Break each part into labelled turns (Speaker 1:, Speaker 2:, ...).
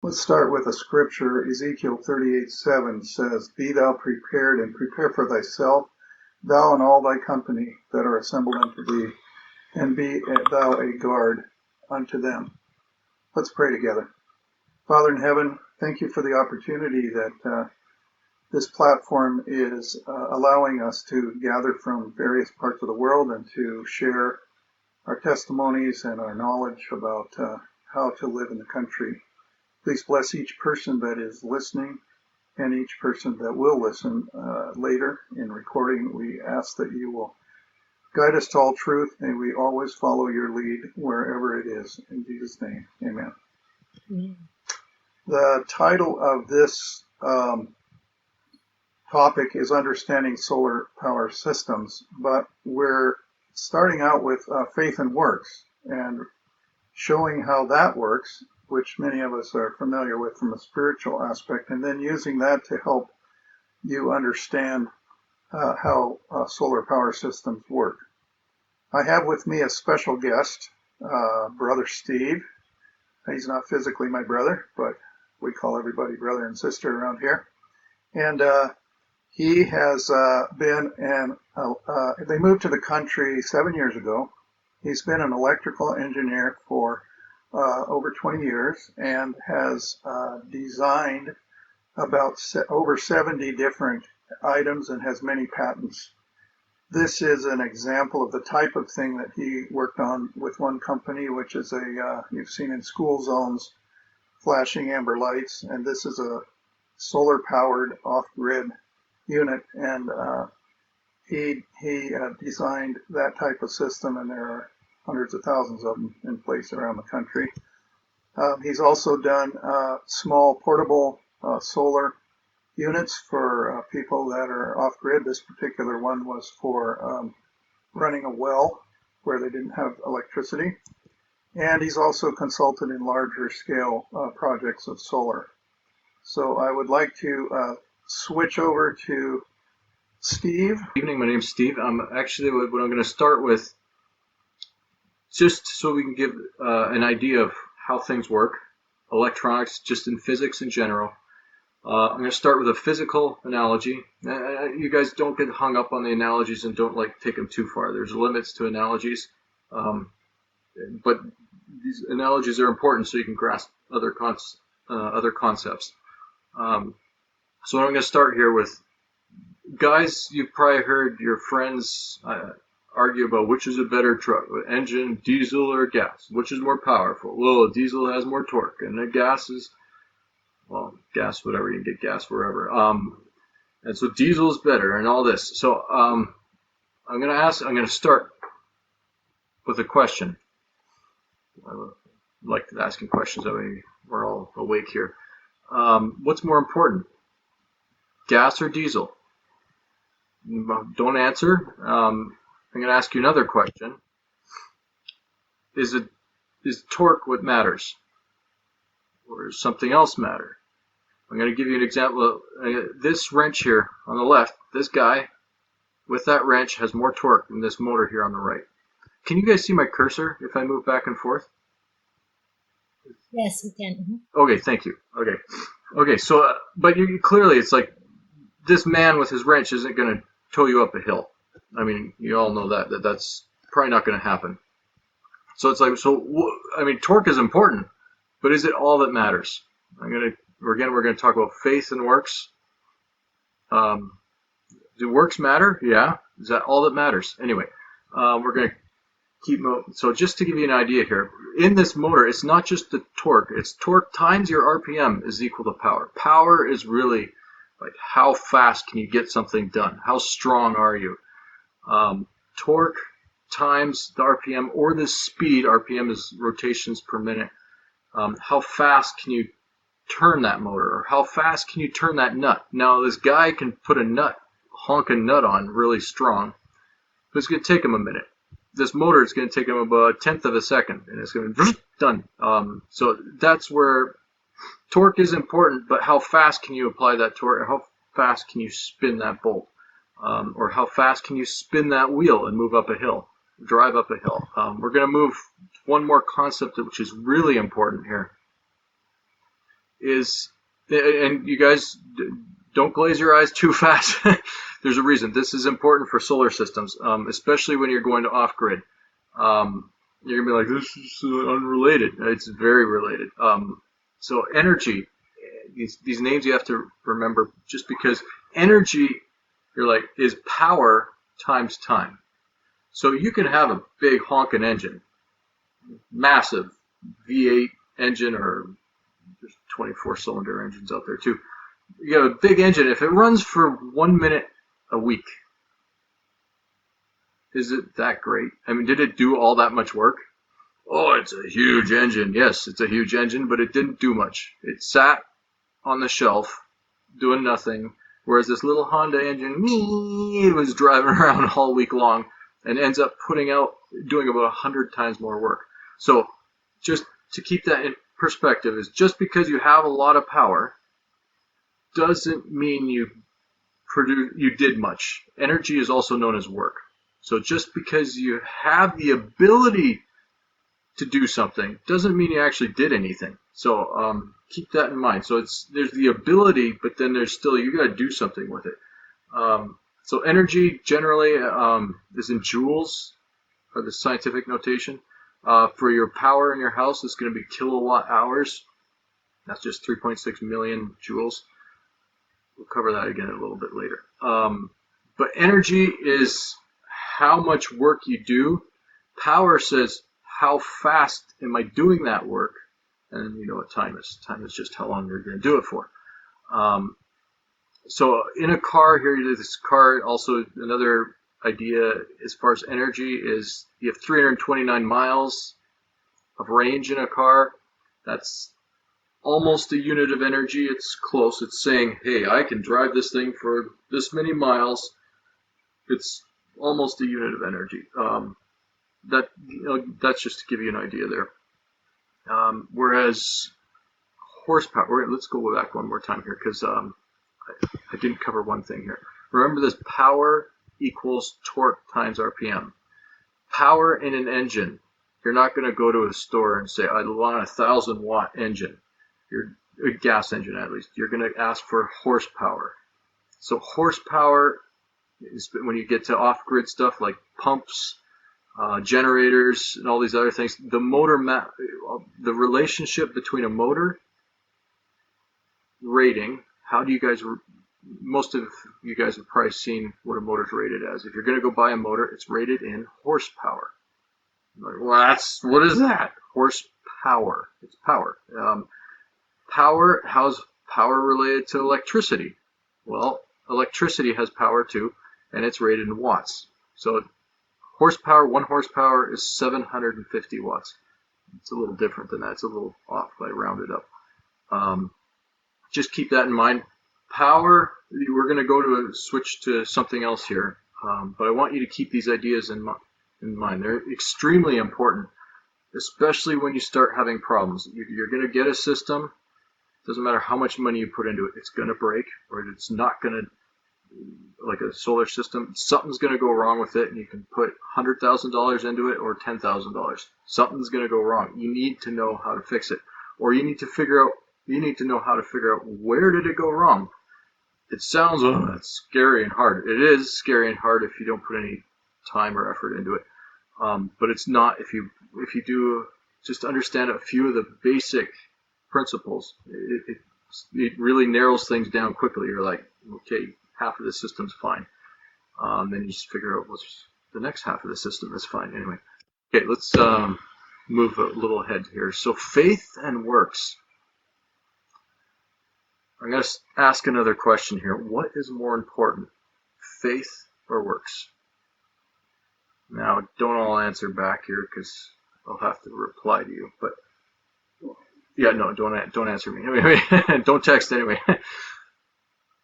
Speaker 1: Let's start with a scripture. Ezekiel 38:7 says, Be thou prepared, and prepare for thyself, thou and all thy company that are assembled unto thee, and be thou a guard unto them. Let's pray together. Father in heaven, thank you for the opportunity that this platform is allowing us to gather from various parts of the world and to share our testimonies and our knowledge about how to live in the country. Please bless each person that is listening and each person that will listen later in recording. We ask that you will guide us to all truth. May we always follow your lead wherever it is. In Jesus' name, amen. Mm. The title of this topic is Understanding Solar Power Systems, but we're starting out with faith and works and showing how that works, which many of us are familiar with from a spiritual aspect, and then using that to help you understand how solar power systems work. I have with me a special guest, Brother Steve. He's not physically my brother, but we call everybody brother and sister around here. And he has been they moved to the country 7 years ago. He's been an electrical engineer for over 20 years and has designed about over 70 different items and has many patents. This is an example of the type of thing that he worked on with one company, which is you've seen in school zones, flashing amber lights, and this is a solar-powered off-grid unit, and he designed that type of system, and there are hundreds of thousands of them in place around the country. He's also done small portable solar units for people that are off-grid. This particular one was for running a well where they didn't have electricity. And he's also consulted in larger scale projects of solar. So I would like to switch over to Steve.
Speaker 2: Good evening, my name's Steve. Actually, what I'm going to start with, just so we can give an idea of how things work, electronics, just in physics in general. I'm going to start with a physical analogy. You guys don't get hung up on the analogies and don't take them too far. There's limits to analogies, but these analogies are important so you can grasp other concepts. So I'm going to start here with, guys, you've probably heard your friends argue about which is a better truck, engine, diesel, or gas. Which is more powerful? Well, diesel has more torque, and the gas is, well, gas, whatever, you can get gas wherever. And so diesel is better, and all this. So I'm going to start with a question. I like asking questions. That way we're all awake here. What's more important, gas or diesel? Don't answer. I'm going to ask you another question. Is torque what matters? Or does something else matter? I'm going to give you an example. This wrench here on the left, this guy with that wrench has more torque than this motor here on the right. Can you guys see my cursor if I move back and forth?
Speaker 3: Yes, we can. Mm-hmm.
Speaker 2: Okay, thank you. Okay. So, but clearly it's like this man with his wrench isn't going to tow you up a hill. I mean, you all know that's probably not going to happen. So it's like, torque is important, but is it all that matters? We're going to talk about faith and works. Do works matter? Yeah. Is that all that matters? Anyway, we're going to keep moving. So just to give you an idea here, in this motor, it's not just the torque. It's torque times your RPM is equal to power. Power is really how fast can you get something done? How strong are you? Torque times the RPM, or the speed. RPM is rotations per minute. How fast can you turn that motor, or how fast can you turn that nut? Now this guy can put a honking nut on really strong, but it's going to take him a minute. This motor is going to take him about 1/10 of a second, and it's going to be done. So that's where torque is important, but how fast can you apply that torque? How fast can you spin that bolt? Or how fast can you spin that wheel and move up a hill, drive up a hill? We're going to move one more concept which is really important here. is, and you guys don't glaze your eyes too fast. There's a reason. This is important for solar systems, especially when you're going to off-grid. You're going to be like, this is unrelated. It's very related. So energy, these names you have to remember, just because energy, you're like, is power times time. So you can have a big honking engine, massive V8 engine, or there's 24-cylinder engines out there too. You have a big engine. If it runs for 1 minute a week, is it that great? I mean, did it do all that much work? Oh, it's a huge engine. Yes, it's a huge engine, but it didn't do much. It sat on the shelf doing nothing, whereas this little Honda engine, it was driving around all week long and ends up doing about 100 times more work. So just to keep that in perspective, is just because you have a lot of power doesn't mean you did much. Energy is also known as work. So just because you have the ability to do something doesn't mean you actually did anything. So keep that in mind. So there's the ability, but then there's still, you got to do something with it. So energy generally is in joules, or the scientific notation. For your power in your house, it's going to be kilowatt hours. That's just 3.6 million joules. We'll cover that again a little bit later. But energy is how much work you do. Power says, how fast am I doing that work? And you know what time is. Time is just how long you're going to do it for. So in a car here, this car, also another idea as far as energy is you have 329 miles of range in a car. That's almost a unit of energy. It's close. It's saying, hey, I can drive this thing for this many miles. It's almost a unit of energy. That's just to give you an idea there. Whereas horsepower, let's go back one more time here, because I didn't cover one thing here. Remember this: power equals torque times RPM. Power in an engine. You're not going to go to a store and say, I want a 1,000-watt engine. A gas engine, at least. You're going to ask for horsepower. So horsepower is when you get to off-grid stuff like pumps, generators, and all these other things. The the relationship between a motor rating. How do you guys? Most of you guys have probably seen what a motor's rated as. If you're going to go buy a motor, it's rated in horsepower. Like, well, what is that? Horsepower. It's power. Power. How's power related to electricity? Well, electricity has power too, and it's rated in watts. So horsepower, 1 horsepower is 750 watts. It's a little different than that. It's a little off. I rounded up. Just keep that in mind. Power, we're going to go to switch to something else here, but I want you to keep these ideas in mind. They're extremely important, especially when you start having problems. You're going to get a system. Doesn't matter how much money you put into it, it's going to break, or it's not going to, like a solar system, something's going to go wrong with it, and you can put $100,000 into it or $10,000. Something's going to go wrong. You need to know how to fix it, or you need to know how to figure out where did it go wrong. It sounds, it's scary and hard. It is scary and hard if you don't put any time or effort into it. But it's not if you do just understand a few of the basic principles. It really narrows things down quickly. You're like, okay, half of the system's fine. Then you just figure out what's the next half of the system is fine. Anyway, okay, let's move a little ahead here. So faith and works. I'm going to ask another question here. What is more important, faith or works? Now, don't all answer back here because I'll have to reply to you. But yeah, no, don't answer me. Anyway, don't text anyway.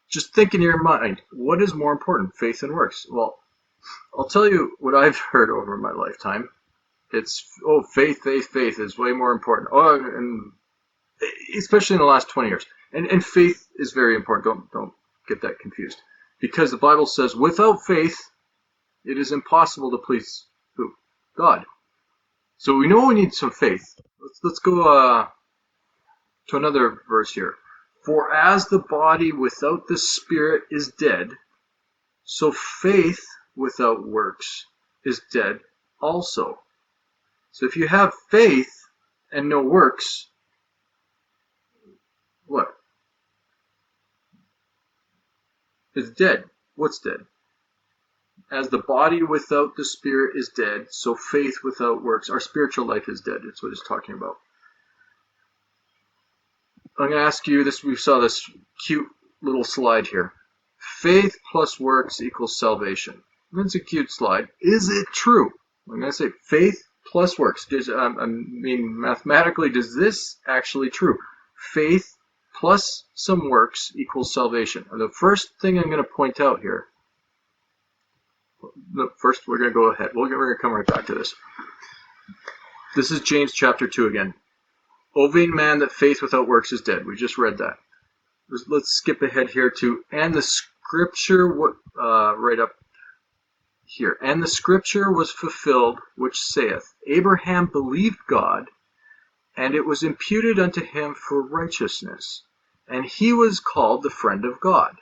Speaker 2: Just think in your mind, what is more important, faith and works? Well, I'll tell you what I've heard over my lifetime. It's, faith is way more important. And especially in the last 20 years. And faith is very important. Don't get that confused. Because the Bible says, without faith, it is impossible to please who? God. So we know we need some faith. Let's go to another verse here. For as the body without the spirit is dead, so faith without works is dead also. So if you have faith and no works, what? It's dead. What's dead? As the body without the spirit is dead, so faith without works, our spiritual life is dead. That's what it's talking about. I'm going to ask you this. We saw this cute little slide here. Faith plus works equals salvation. That's a cute slide. Is it true? I'm going to say faith plus works. Mathematically, does this actually true? Faith plus some works equals salvation. And the first thing I'm going to point out here. First, we're going to go ahead. We're going to come right back to this. This is James chapter 2 again. O vain man, that faith without works is dead. We just read that. Let's skip ahead here to, and the scripture, right up here. And the scripture was fulfilled, which saith, Abraham believed God, and it was imputed unto him for righteousness, and he was called the friend of God.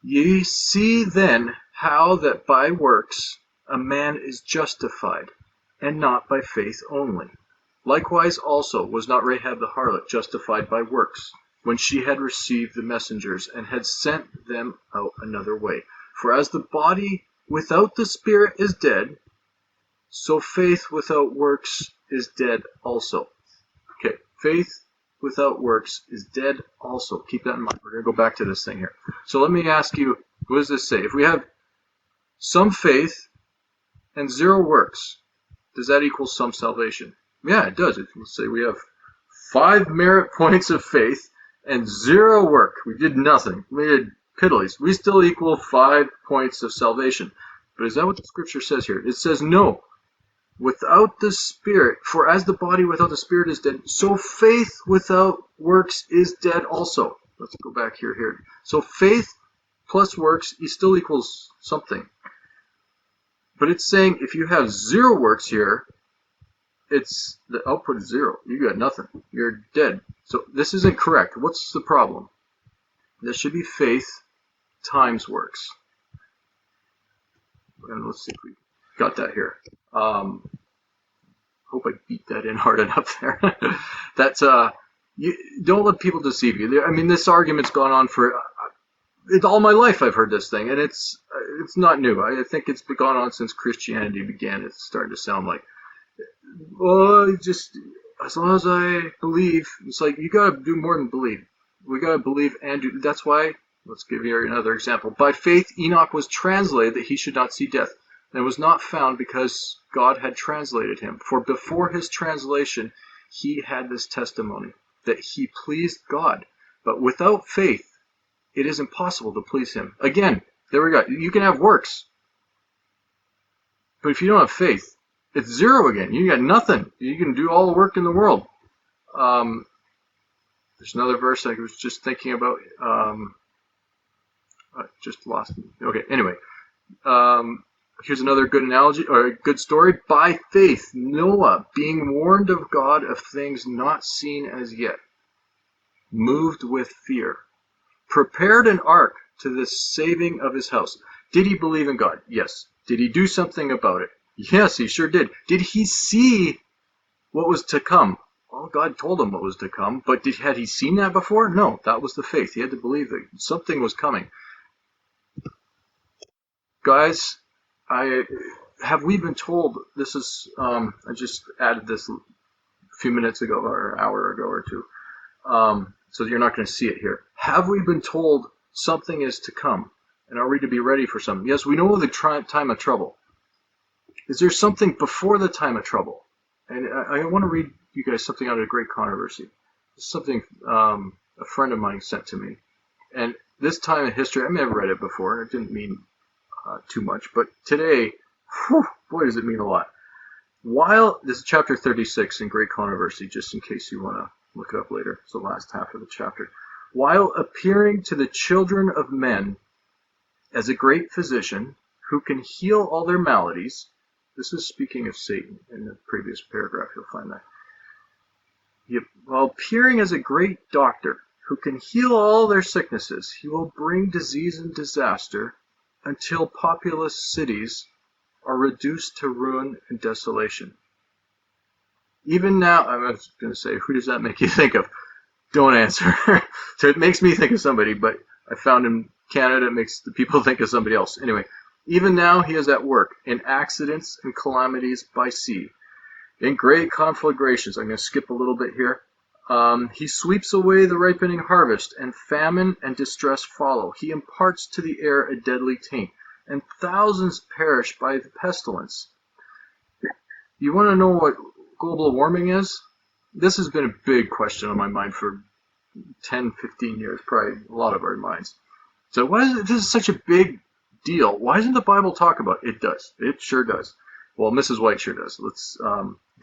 Speaker 2: Ye see then how that by works a man is justified, and not by faith only. Likewise also was not Rahab the harlot justified by works, when she had received the messengers, and had sent them out another way. For as the body without the spirit is dead, so faith without works is dead also. Okay, faith without works is dead also. Keep that in mind. We're going to go back to this thing here. So let me ask you, what does this say? If we have some faith and zero works, does that equal some salvation? Yeah, it does. Let's say we have 5 merit points of faith and 0 work. We did nothing. We did piddlies. We still equal 5 points of salvation. But is that what the scripture says here? It says no. Without the spirit, for as the body without the spirit is dead, so faith without works is dead also. Let's go back here. So faith plus works still equals something. But it's saying if you have 0 works here, it's the output is 0. You got nothing. You're dead. So this isn't correct. What's the problem? This should be faith times works. And let's see if we got that here. Hope I beat that in hard enough there. That's you don't let people deceive you. I mean, this argument's gone on for all my life. I've heard this thing, and it's not new. I think it's been gone on since Christianity began. It's starting to sound like, well, just as long as I believe. It's like you got to do more than believe. We got to believe and do. That's why. Let's give you another example. By faith, Enoch was translated that he should not see death, and was not found because God had translated him. For before his translation, he had this testimony, that he pleased God. But without faith, it is impossible to please him. Again, there we go. You can have works. But if you don't have faith, it's 0 again. You got nothing. You can do all the work in the world. There's another verse I was just thinking about. I just lost me. Okay, anyway. Here's another good analogy, or a good story. By faith, Noah, being warned of God of things not seen as yet, moved with fear, prepared an ark to the saving of his house. Did he believe in God? Yes. Did he do something about it? Yes, he sure did. Did he see what was to come? Well, God told him what was to come, but had he seen that before? No, that was the faith. He had to believe that something was coming. Guys, have we been told, this is, I just added this a few minutes ago, or an hour ago or two, so you're not going to see it here. Have we been told something is to come? And are we to be ready for something? Yes, we know the time of trouble. Is there something before the time of trouble? And I want to read you guys something out of Great Controversy. It's something a friend of mine sent to me. And this time in history, I've never read it before, and it didn't mean too much. But today, boy, does it mean a lot. While, this is chapter 36 in Great Controversy, just in case you want to look it up later. It's the last half of the chapter. While appearing to the children of men as a great physician who can heal all their maladies, this is speaking of Satan in the previous paragraph, you'll find that. While appearing as a great doctor who can heal all their sicknesses, he will bring disease and disaster until populous cities are reduced to ruin and desolation. Even now, I was going to say, who does that make you think of? Don't answer. So it makes me think of somebody, but I found in Canada it makes the people think of somebody else. Anyway, even now he is at work in accidents and calamities by sea, in great conflagrations. I'm going to skip a little bit here. He sweeps away the ripening harvest, and famine and distress follow. He imparts to the air a deadly taint, and thousands perish by the pestilence. You want to know what global warming is? This has been a big question on my mind for 10, 15 years, probably a lot of our minds. So why is this such a big deal? Why doesn't the Bible talk about it? It does. It sure does. Well, Mrs. White sure does.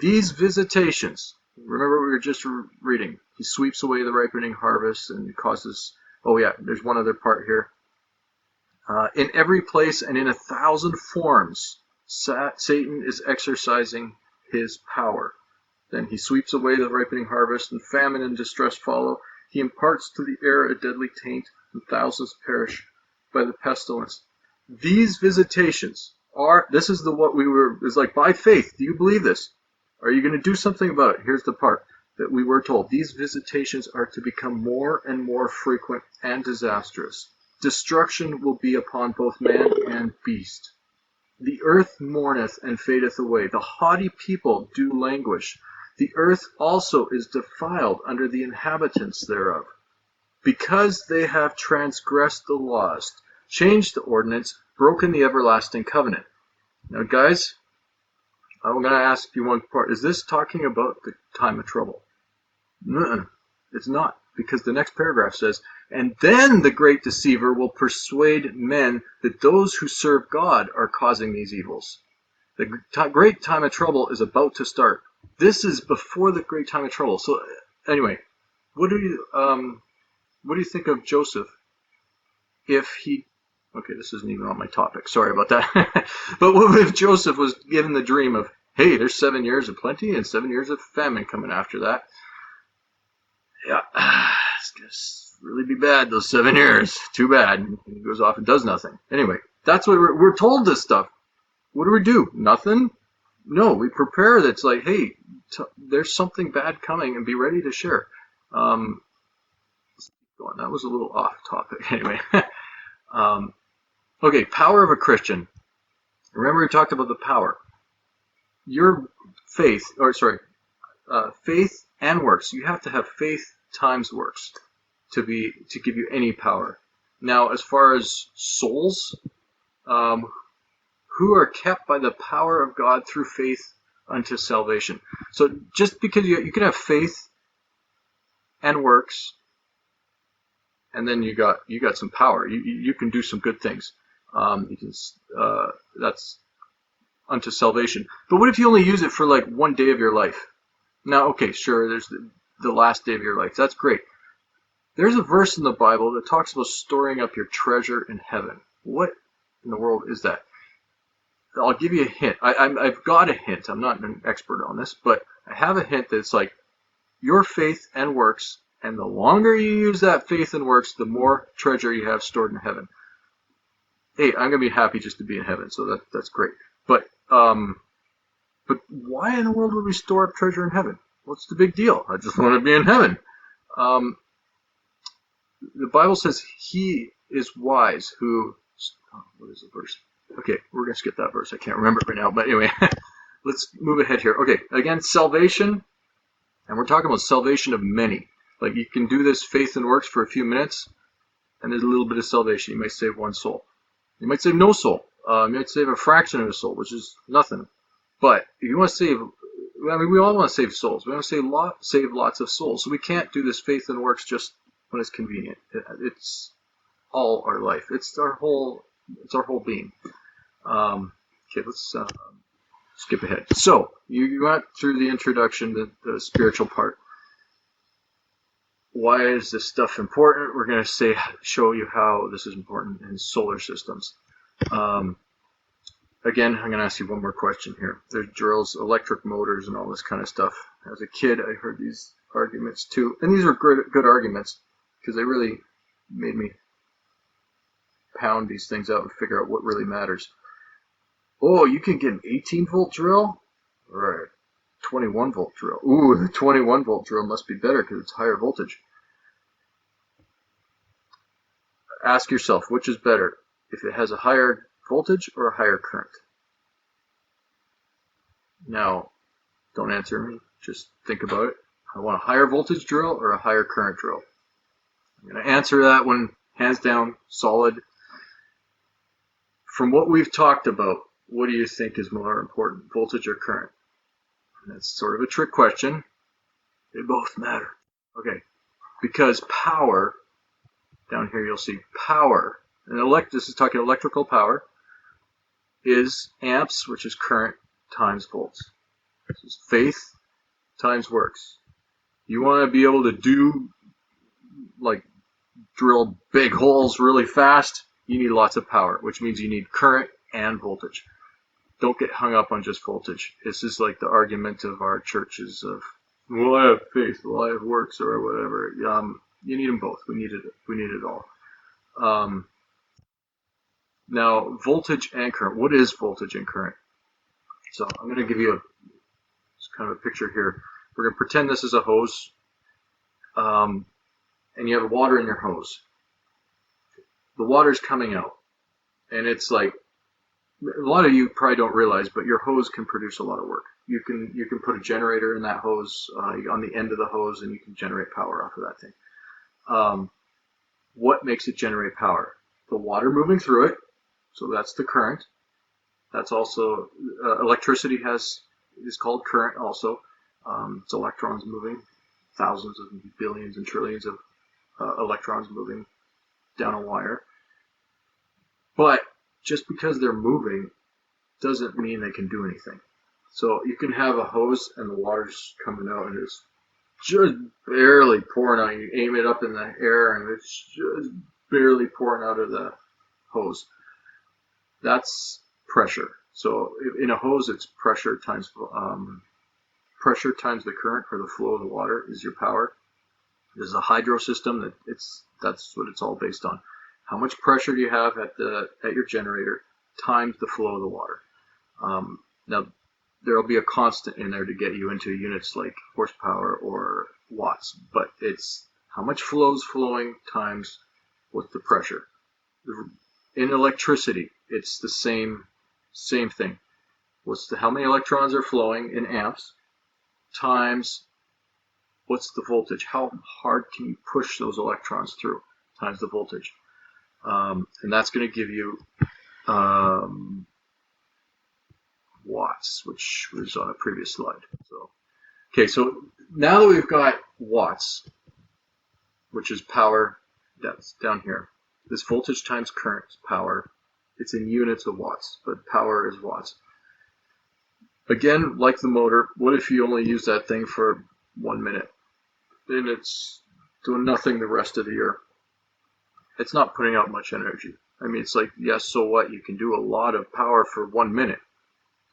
Speaker 2: These visitations, remember what we were just reading. He sweeps away the ripening harvest and causes, oh yeah, there's one other part here. In every place and in 1,000 forms, Satan is exercising his power. Then he sweeps away the ripening harvest, and famine and distress follow. He imparts to the air a deadly taint, and thousands perish by the pestilence. These visitations are, this is it's like by faith. Do you believe this? Are you going to do something about it? Here's the part that we were told. These visitations are to become more and more frequent and disastrous. Destruction will be upon both man and beast. The earth mourneth and fadeth away. The haughty people do languish. The earth also is defiled under the inhabitants thereof, because they have transgressed the laws, changed the ordinance, broken the everlasting covenant. Now, guys, I'm going to ask you one part. Is this talking about the time of trouble? No, it's not, because the next paragraph says, and then the great deceiver will persuade men that those who serve God are causing these evils. The great time of trouble is about to start. This is before the great time of trouble. So, anyway, what do you think of Joseph if he? Okay, this isn't even on my topic. Sorry about that. But what if Joseph was given the dream of, hey, there's 7 years of plenty and 7 years of famine coming after that? Yeah, it's gonna really be bad those 7 years. Too bad. And he goes off and does nothing. Anyway, that's what we're told this stuff. What do? Nothing? No, we prepare. That's like, hey, there's something bad coming, and be ready to share. Let's keep going. That was a little off topic. Anyway, okay, power of a Christian. Remember we talked about the power. Your faith, faith and works. You have to have faith times works to give you any power. Now, as far as souls, who are kept by the power of God through faith unto salvation. So just because you can have faith and works, and then you got some power. You can do some good things. That's unto salvation. But what if you only use it for like 1 day of your life? Now, okay, sure, there's the last day of your life. That's great. There's a verse in the Bible that talks about storing up your treasure in heaven. What in the world is that? I'll give you a hint. I've got a hint. I'm not an expert on this, but I have a hint that's like your faith and works, and the longer you use that faith and works, the more treasure you have stored in heaven. Hey, I'm going to be happy just to be in heaven, so that's great. But why in the world would we store up treasure in heaven? What's the big deal? I just want to be in heaven. The Bible says he is wise who... what is the verse? Okay, we're going to skip that verse. I can't remember it right now. But anyway, let's move ahead here. Okay, again, salvation. And we're talking about salvation of many. Like you can do this faith and works for a few minutes, and there's a little bit of salvation. You might save one soul. You might save no soul. You might save a fraction of a soul, which is nothing. But if you want to save... I mean, we all want to save souls. We want to save lots of souls. So we can't do this faith and works just when it's convenient. It's all our life. It's our whole being. Okay, let's skip ahead. So you went through the introduction, the spiritual part. Why is this stuff important? We're going to show you how this is important in solar systems. Again, I'm going to ask you one more question here. There's drills, electric motors, and all this kind of stuff. As a kid, I heard these arguments too. And these are good arguments because they really made me pound these things out and figure out what really matters. Oh, you can get an 18-volt drill or a 21-volt drill. Ooh, the 21-volt drill must be better because it's higher voltage. Ask yourself, which is better, if it has a higher voltage or a higher current? Now, don't answer me. Just think about it. I want a higher voltage drill or a higher current drill? I'm going to answer that one hands down, solid. From what we've talked about, what do you think is more important, voltage or current? And that's sort of a trick question. They both matter. Okay, because power, down here you'll see power, and this is talking electrical power, is amps, which is current, times volts. This is faith times works. You want to be able to do, like, drill big holes really fast, you need lots of power, which means you need current and voltage. Don't get hung up on just voltage. This is like the argument of our churches of, well, I have faith, well, I have works, or whatever. You need them both. We need it all. Now, voltage and current. What is voltage and current? So I'm going to give you kind of a picture here. We're going to pretend this is a hose, and you have water in your hose. The water's coming out, and it's like, a lot of you probably don't realize, but your hose can produce a lot of work. You can put a generator in that hose on the end of the hose, and you can generate power off of that thing. What makes it generate power? The water moving through it, so that's the current. That's also electricity is called current also. It's electrons moving, thousands of billions and trillions of electrons moving down a wire. But just because they're moving doesn't mean they can do anything. So you can have a hose and the water's coming out and it's just barely pouring out. You aim it up in the air and it's just barely pouring out of the hose. That's pressure. So in a hose, it's pressure times the current, or the flow of the water is your power. There's a hydro system that's what it's all based on. How much pressure do you have at your generator times the flow of the water? Now there'll be a constant in there to get you into units like horsepower or watts, but it's how much flow is flowing times what's the pressure. In electricity, it's the same thing. How many electrons are flowing in amps times what's the voltage? How hard can you push those electrons through times the voltage? And that's going to give you watts, which was on a previous slide. So now that we've got watts, which is power, that's down here. This voltage times current is power. It's in units of watts, but power is watts. Again, like the motor, what if you only use that thing for 1 minute? Then it's doing nothing the rest of the year. It's not putting out much energy. I mean, it's like, yes, so what? You can do a lot of power for 1 minute.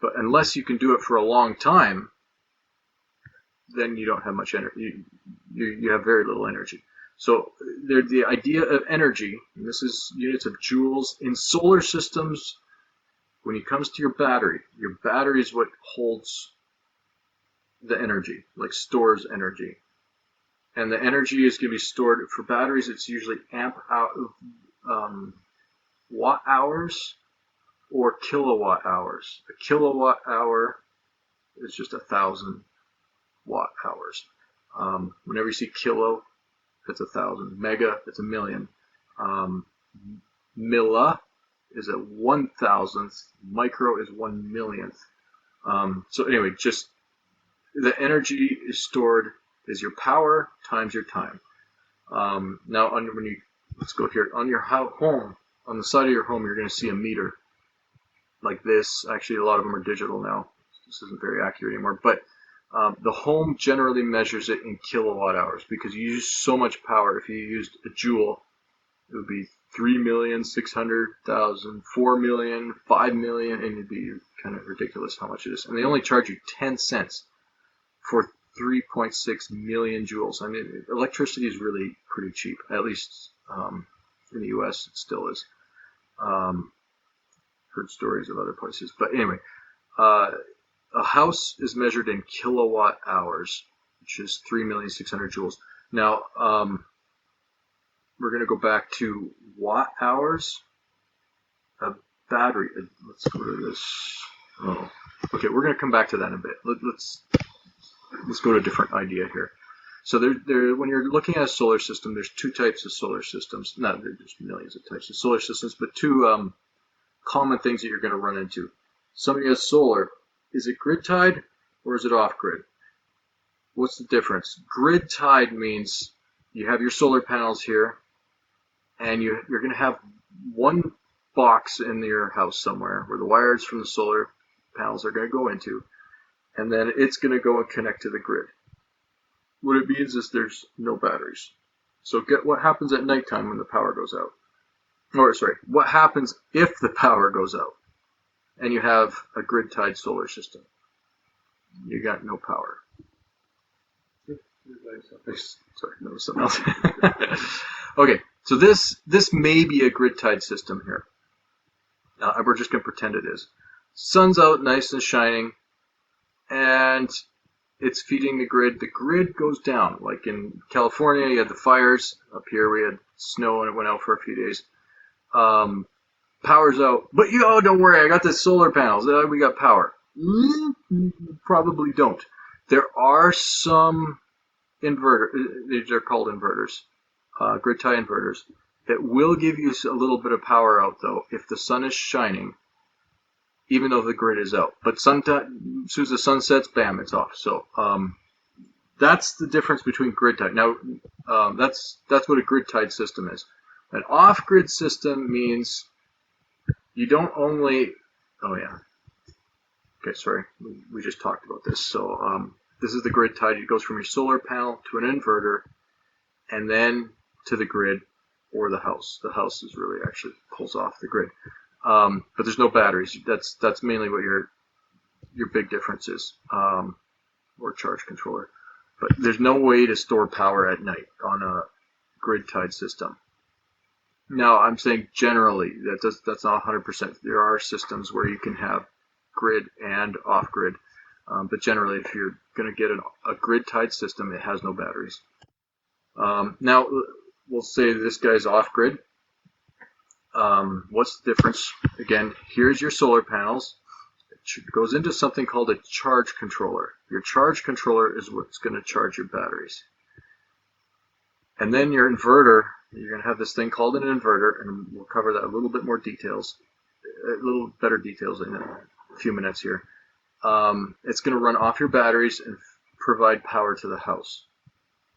Speaker 2: But unless you can do it for a long time, then you don't have much energy. You have very little energy. So the idea of energy, and this is units of joules, in solar systems, when it comes to your battery is what holds the energy, like stores energy. And the energy is going to be stored, for batteries, it's usually watt hours or kilowatt hours. A kilowatt hour is just 1,000 watt hours. Whenever you see kilo, it's 1,000. Mega, it's 1,000,000. Milli is a 1,000th. Micro is 1,000,000th. So anyway, just the energy is stored is your power times your time. Now, let's go here. On your home, on the side of your home, you're going to see a meter like this. Actually, a lot of them are digital now. This isn't very accurate anymore. But the home generally measures it in kilowatt hours because you use so much power. If you used a joule, it would be 3,600,000, 4 million, 5 million, and it'd be kind of ridiculous how much it is. And they only charge you 10 cents for 3.6 million joules. I mean, electricity is really pretty cheap, at least in the U.S. it still is. Heard stories of other places. But anyway, a house is measured in kilowatt hours, which is 3,600,000 joules. Now, we're going to go back to watt hours. A battery, let's go to this. Oh, okay, we're going to come back to that in a bit. Let's go to a different idea here. So when you're looking at a solar system, there's two types of solar systems. Not there's millions of types of solar systems, but two common things that you're going to run into. Somebody has solar. Is it grid tied or is it off grid? What's the difference? Grid tied means you have your solar panels here, and you're going to have one box in your house somewhere where the wires from the solar panels are going to go into, and then it's going to go and connect to the grid. What it means is there's no batteries. So get what happens at nighttime when the power goes out. Or sorry, what happens if the power goes out and you have a grid tied solar system? You got no power. Sorry, that was something else. Okay, so this may be a grid tied system here. We're just going to pretend it is. Sun's out nice and shining, and it's feeding the grid. The grid goes down. Like in California, you had the fires. Up here, we had snow, and it went out for a few days. Power's out. But, don't worry, I got the solar panels. We got power. Probably don't. There are some inverters. They're called inverters. Grid tie inverters. That will give you a little bit of power out, though, if the sun is shining, even though the grid is out. But sometimes, as soon as the sun sets, bam, it's off. So that's the difference between grid tied. Now, that's what a grid tied system is. An off-grid system means you don't only... Oh, yeah. Okay, sorry. We just talked about this. So this is the grid tied. It goes from your solar panel to an inverter and then to the grid or the house. The house is really actually pulls off the grid. But there's no batteries. That's mainly what your big difference is, or charge controller. But there's no way to store power at night on a grid-tied system. Now, I'm saying generally, that's not 100%. There are systems where you can have grid and off-grid. But generally, if you're going to get a grid-tied system, it has no batteries. Now, we'll say this guy's off-grid. What's the difference? Again, here's your solar panels. It goes into something called a charge controller. Your charge controller is what's going to charge your batteries. And then your inverter, you're going to have this thing called an inverter, and we'll cover that a little better details in a few minutes here. It's going to run off your batteries and provide power to the house.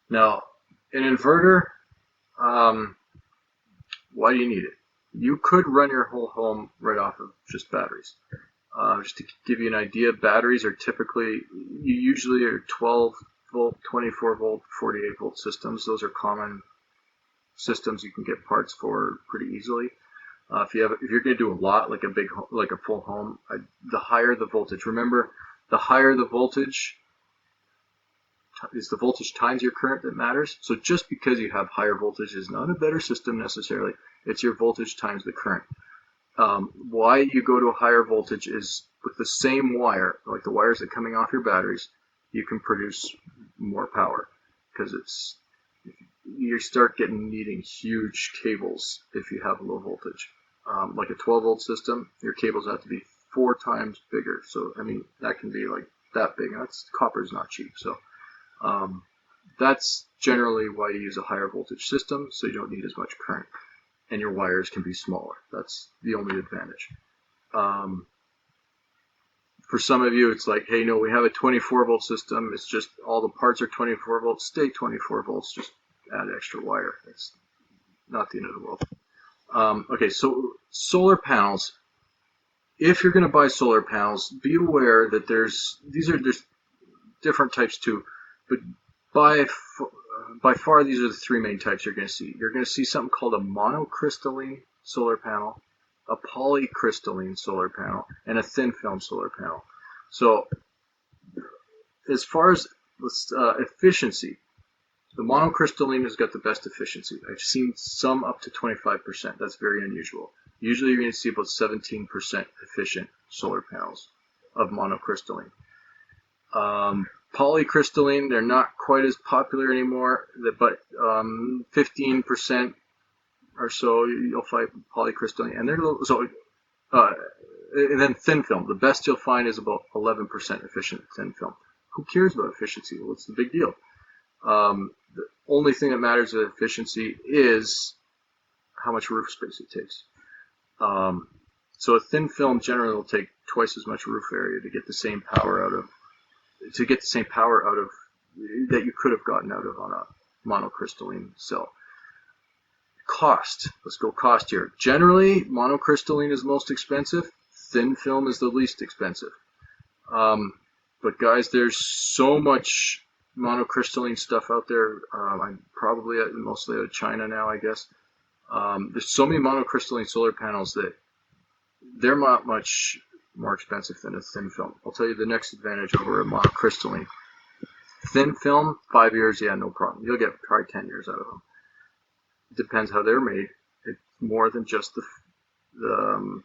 Speaker 2: Now, an inverter, why do you need it? You could run your whole home right off of just batteries. Just to give you an idea, batteries are usually 12 volt, 24 volt, 48 volt systems. Those are common systems you can get parts for pretty easily. If you're going to do a lot, like a full home, the higher the voltage. Remember, the higher the voltage is the voltage times your current that matters. So just because you have higher voltage is not a better system necessarily. It's your voltage times the current. Why you go to a higher voltage is with the same wire, like the wires that are coming off your batteries, you can produce more power because you start needing huge cables if you have low voltage. Like a 12 volt system, your cables have to be 4 times bigger. So I mean that can be like that big. Copper is not cheap. So that's generally why you use a higher voltage system, so you don't need as much current. And your wires can be smaller. That's the only advantage. For some of you, it's like, hey, no, we have a 24 volt system. It's just all the parts are 24 volts. Stay 24 volts. Just add extra wire. It's not the end of the world. Okay, so solar panels. If you're going to buy solar panels, be aware that there's different types too, but by far, these are the 3 main types you're going to see. You're going to see something called a monocrystalline solar panel, a polycrystalline solar panel, and a thin film solar panel. So as far as Efficiency. The monocrystalline has got the best efficiency. I've seen some up to 25%. That's very unusual. Usually you're going to see about 17% efficient solar panels of monocrystalline. Polycrystalline, they're not quite as popular anymore, but 15% or so you'll find polycrystalline. And they're and then thin film. The best you'll find is about 11% efficient thin film. Who cares about efficiency? What's the big deal? The only thing that matters with efficiency is how much roof space it takes. So a thin film generally will take twice as much roof area to get the same power out of that you could have gotten out of on a monocrystalline cell. Cost. Let's go cost here. Generally, monocrystalline is most expensive. Thin film is the least expensive. But guys, there's so much monocrystalline stuff out there. I'm probably mostly out of China now, I guess. There's so many monocrystalline solar panels that they're not much more expensive than a thin film. I'll tell you the next advantage over a monocrystalline. Thin film, 5 years, yeah, no problem. You'll get probably 10 years out of them. It depends how they're made. It's more than just the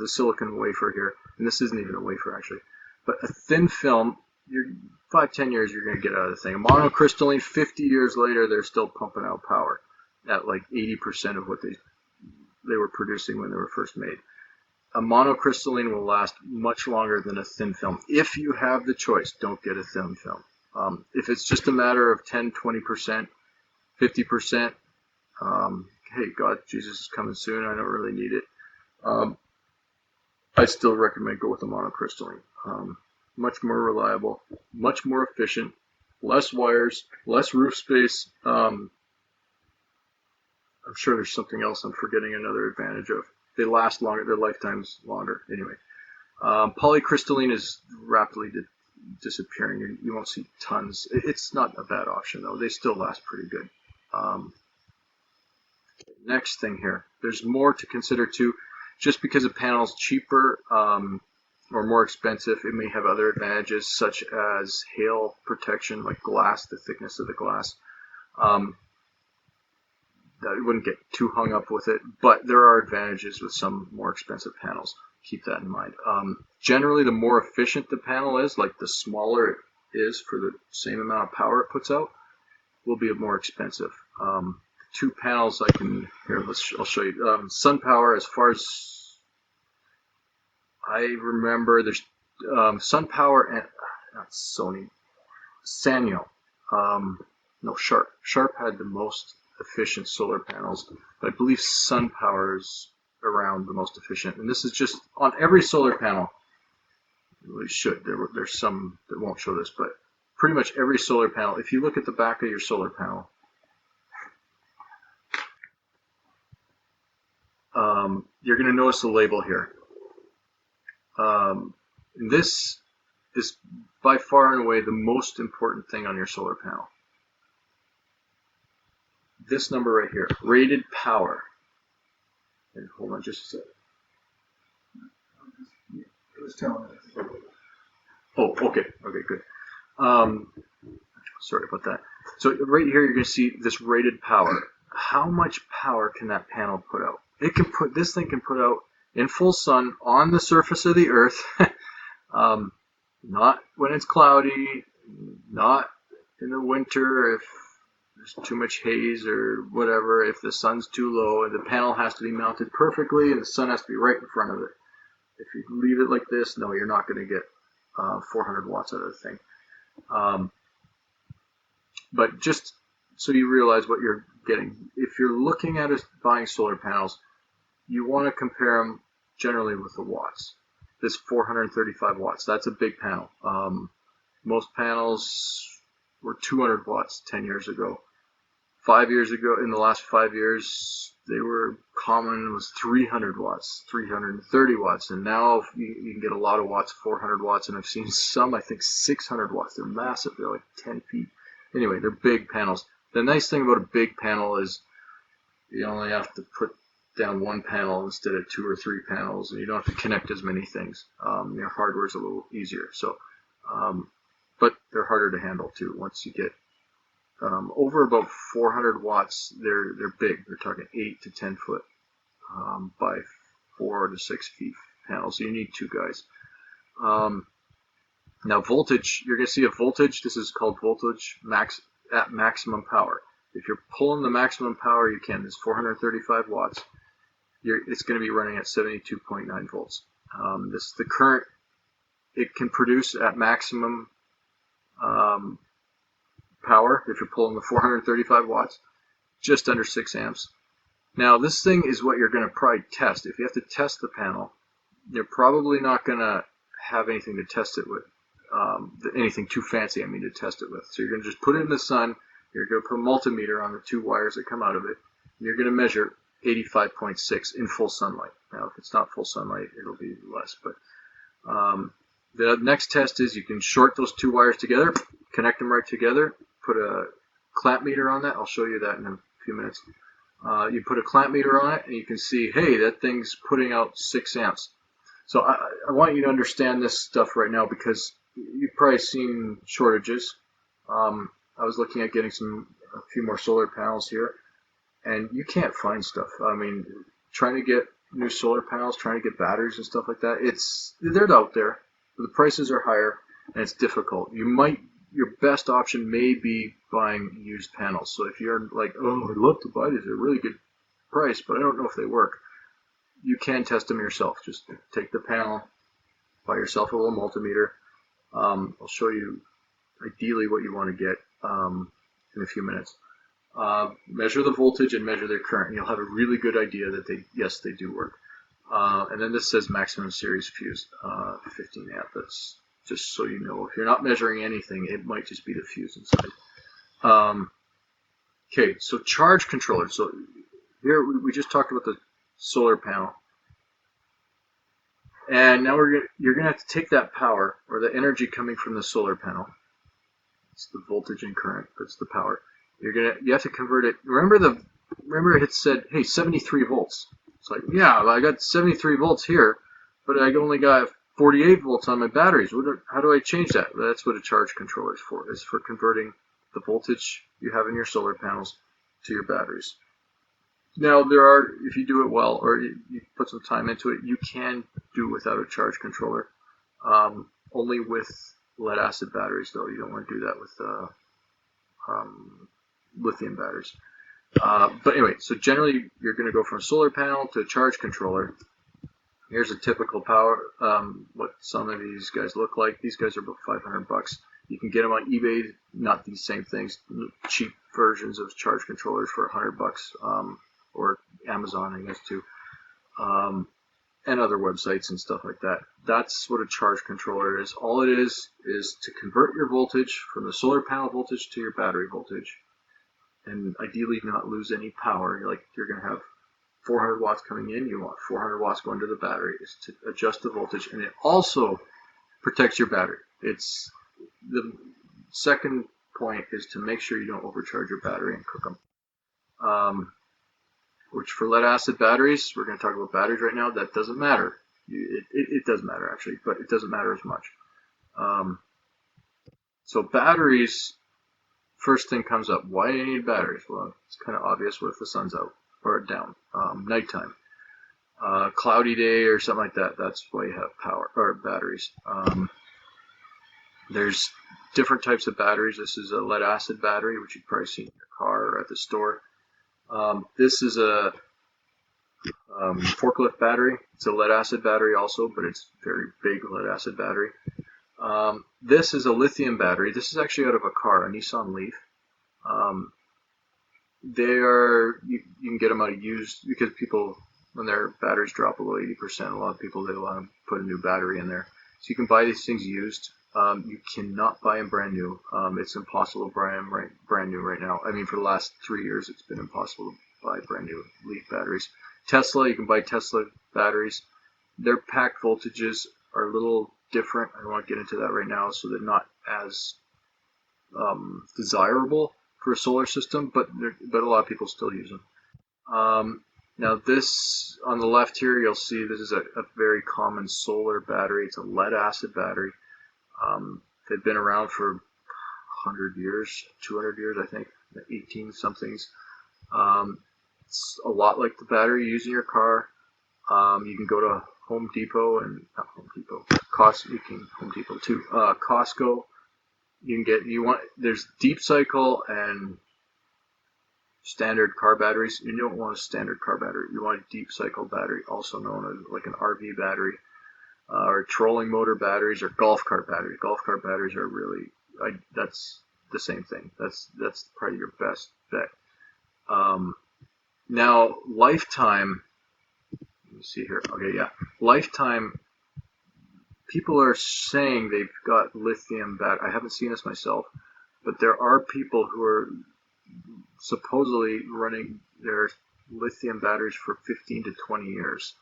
Speaker 2: silicon wafer here, and this isn't even a wafer actually. But a thin film, you're 5-10 years, you're going to get out of the thing. A monocrystalline, 50 years later, they're still pumping out power at like 80% of what they were producing when they were first made. A monocrystalline will last much longer than a thin film. If you have the choice, don't get a thin film. If it's just a matter of 10, 20%, 50%, hey, God, Jesus is coming soon, I don't really need it. I still recommend go with a monocrystalline. Much more reliable, much more efficient, less wires, less roof space. I'm sure there's something else I'm forgetting another advantage of. They last longer, their lifetime's longer. Anyway, polycrystalline is rapidly disappearing. You won't see tons. It's not a bad option though. They still last pretty good. Next thing here, there's more to consider too. Just because a panel is cheaper or more expensive, it may have other advantages such as hail protection, like glass, the thickness of the glass. I wouldn't get too hung up with it, but there are advantages with some more expensive panels. Keep that in mind. Generally, the more efficient the panel is, like the smaller it is for the same amount of power it puts out, will be more expensive. Two panels I can, here, I'll show you. Sun power, as far as I remember, there's Sun Power and, not Sony, Sanyo. No, Sharp. Sharp had the most efficient solar panels, but I believe SunPower is around the most efficient. And this is just on every solar panel. It really should. There's some that won't show this, but pretty much every solar panel, if you look at the back of your solar panel, you're going to notice the label here. This is by far and away the most important thing on your solar panel. This number right here, rated power. And hold on just a second.
Speaker 1: It was telling us.
Speaker 2: Oh, okay, good. Sorry about that. So right here, you're going to see this rated power. How much power can that panel put out? This thing can put out in full sun on the surface of the Earth, not when it's cloudy, not in the winter if there's too much haze or whatever, if the sun's too low, and the panel has to be mounted perfectly and the sun has to be right in front of it. If you leave it like this, no, you're not going to get 400 watts out of the thing. But just so you realize what you're getting, if you're looking at buying solar panels, you want to compare them generally with the watts. This 435 watts, that's a big panel. Most panels were 200 watts 10 years ago. 5 years ago, in the last 5 years, they were common, was 300 watts, 330 watts, and now you can get a lot of watts, 400 watts, and I've seen some, I think 600 watts. They're massive, they're like 10 feet. Anyway, they're big panels. The nice thing about a big panel is you only have to put down one panel instead of 2 or 3 panels, and you don't have to connect as many things. Your hardware is a little easier. So, but they're harder to handle too. Once you get over about 400 watts, they're big. They're talking 8 to 10 foot by 4 to 6 feet panels. So you need two guys. Now voltage, you're going to see a voltage. This is called voltage max at maximum power. If you're pulling the maximum power you can, this 435 watts, it's going to be running at 72.9 volts. This is the current it can produce at maximum power if you're pulling the 435 watts, just under 6 amps. Now this thing is what you're going to probably test. If you have to test the panel, you're probably not going to have anything to test it with, anything too fancy, to test it with. So you're going to just put it in the sun, you're going to put a multimeter on the two wires that come out of it, and you're going to measure 85.6 in full sunlight. Now if it's not full sunlight, it'll be less, but the next test is you can short those two wires together, connect them right together, put a clamp meter on that. I'll show you that in a few minutes. You put a clamp meter on it and you can see, hey, that thing's putting out 6 amps. So I want you to understand this stuff right now because you've probably seen shortages. I was looking at getting a few more solar panels here, and you can't find stuff. Trying to get new solar panels, trying to get batteries and stuff like that, they're out there. The prices are higher and it's difficult. Your best option may be buying used panels. So if you're like, oh, I'd love to buy these, they're a really good price, but I don't know if they work, you can test them yourself. Just take the panel, buy yourself a little multimeter. I'll show you ideally what you want to get in a few minutes. Measure the voltage and measure their current, and you'll have a really good idea that they do work. And then this says maximum series fuse, 15 amp. That's just so you know. If you're not measuring anything, it might just be the fuse inside. Okay, so charge controller. So here we just talked about the solar panel, and now you're gonna have to take that power or the energy coming from the solar panel. It's the voltage and current. That's the power. You have to convert it. Remember it said, hey, 73 volts. It's like, yeah, I got 73 volts here, but I only got 48 volts on my batteries. How do I change that? That's what a charge controller is for. It's for converting the voltage you have in your solar panels to your batteries. Now, if you do it well or you put some time into it, you can do without a charge controller. Only with lead acid batteries, though. You don't want to do that with lithium batteries. But anyway, so generally you're going to go from a solar panel to a charge controller. Here's a typical power, what some of these guys look like. These guys are about $500. You can get them on eBay, not these same things, cheap versions of charge controllers for $100, or Amazon, I guess, too, and other websites and stuff like that. That's what a charge controller is. All it is to convert your voltage from the solar panel voltage to your battery voltage, and ideally not lose any power. You're going to have 400 watts coming in, you want 400 watts going to the battery. It's to adjust the voltage, and it also protects your battery. It's the second point is to make sure you don't overcharge your battery and cook them. Which for lead acid batteries, we're going to talk about batteries right now, that doesn't matter. It does matter actually, but it doesn't matter as much. So batteries, first thing comes up, why do you need batteries? Well, it's kind of obvious. What if the sun's out or down, nighttime, cloudy day or something like that? That's why you have power or batteries. There's different types of batteries. This is a lead acid battery, which you've probably seen in your car or at the store. This is a forklift battery. It's a lead acid battery also, but it's very big lead acid battery. This is a lithium battery. This is actually out of a car, a Nissan Leaf. You can get them out of used because people, when their batteries drop below 80%, a lot of people, they want to put a new battery in there. So you can buy these things used. You cannot buy them brand new. It's impossible to buy them brand new right now. For the last 3 years, it's been impossible to buy brand new Leaf batteries. Tesla, you can buy Tesla batteries. Their packed voltages are a little different. I don't want to get into that right now, so they're not as desirable for a solar system, but a lot of people still use them. Now this, on the left here, you'll see this is a very common solar battery. It's a lead acid battery. They've been around for 100 years, 200 years, I think, 18 somethings. It's a lot like the battery you use in your car. You can go to Home Depot and not Home Depot, Home Depot too. Costco. There's deep cycle and standard car batteries. You don't want a standard car battery. You want a deep cycle battery, also known as like an RV battery, or trolling motor batteries, or golf cart batteries. Golf cart batteries are really, that's the same thing. That's probably your best bet. Now, lifetime. Let me see here. Okay, yeah, lifetime. People are saying they've got lithium battery. I haven't seen this myself, but there are people who are supposedly running their lithium batteries for 15 to 20 years.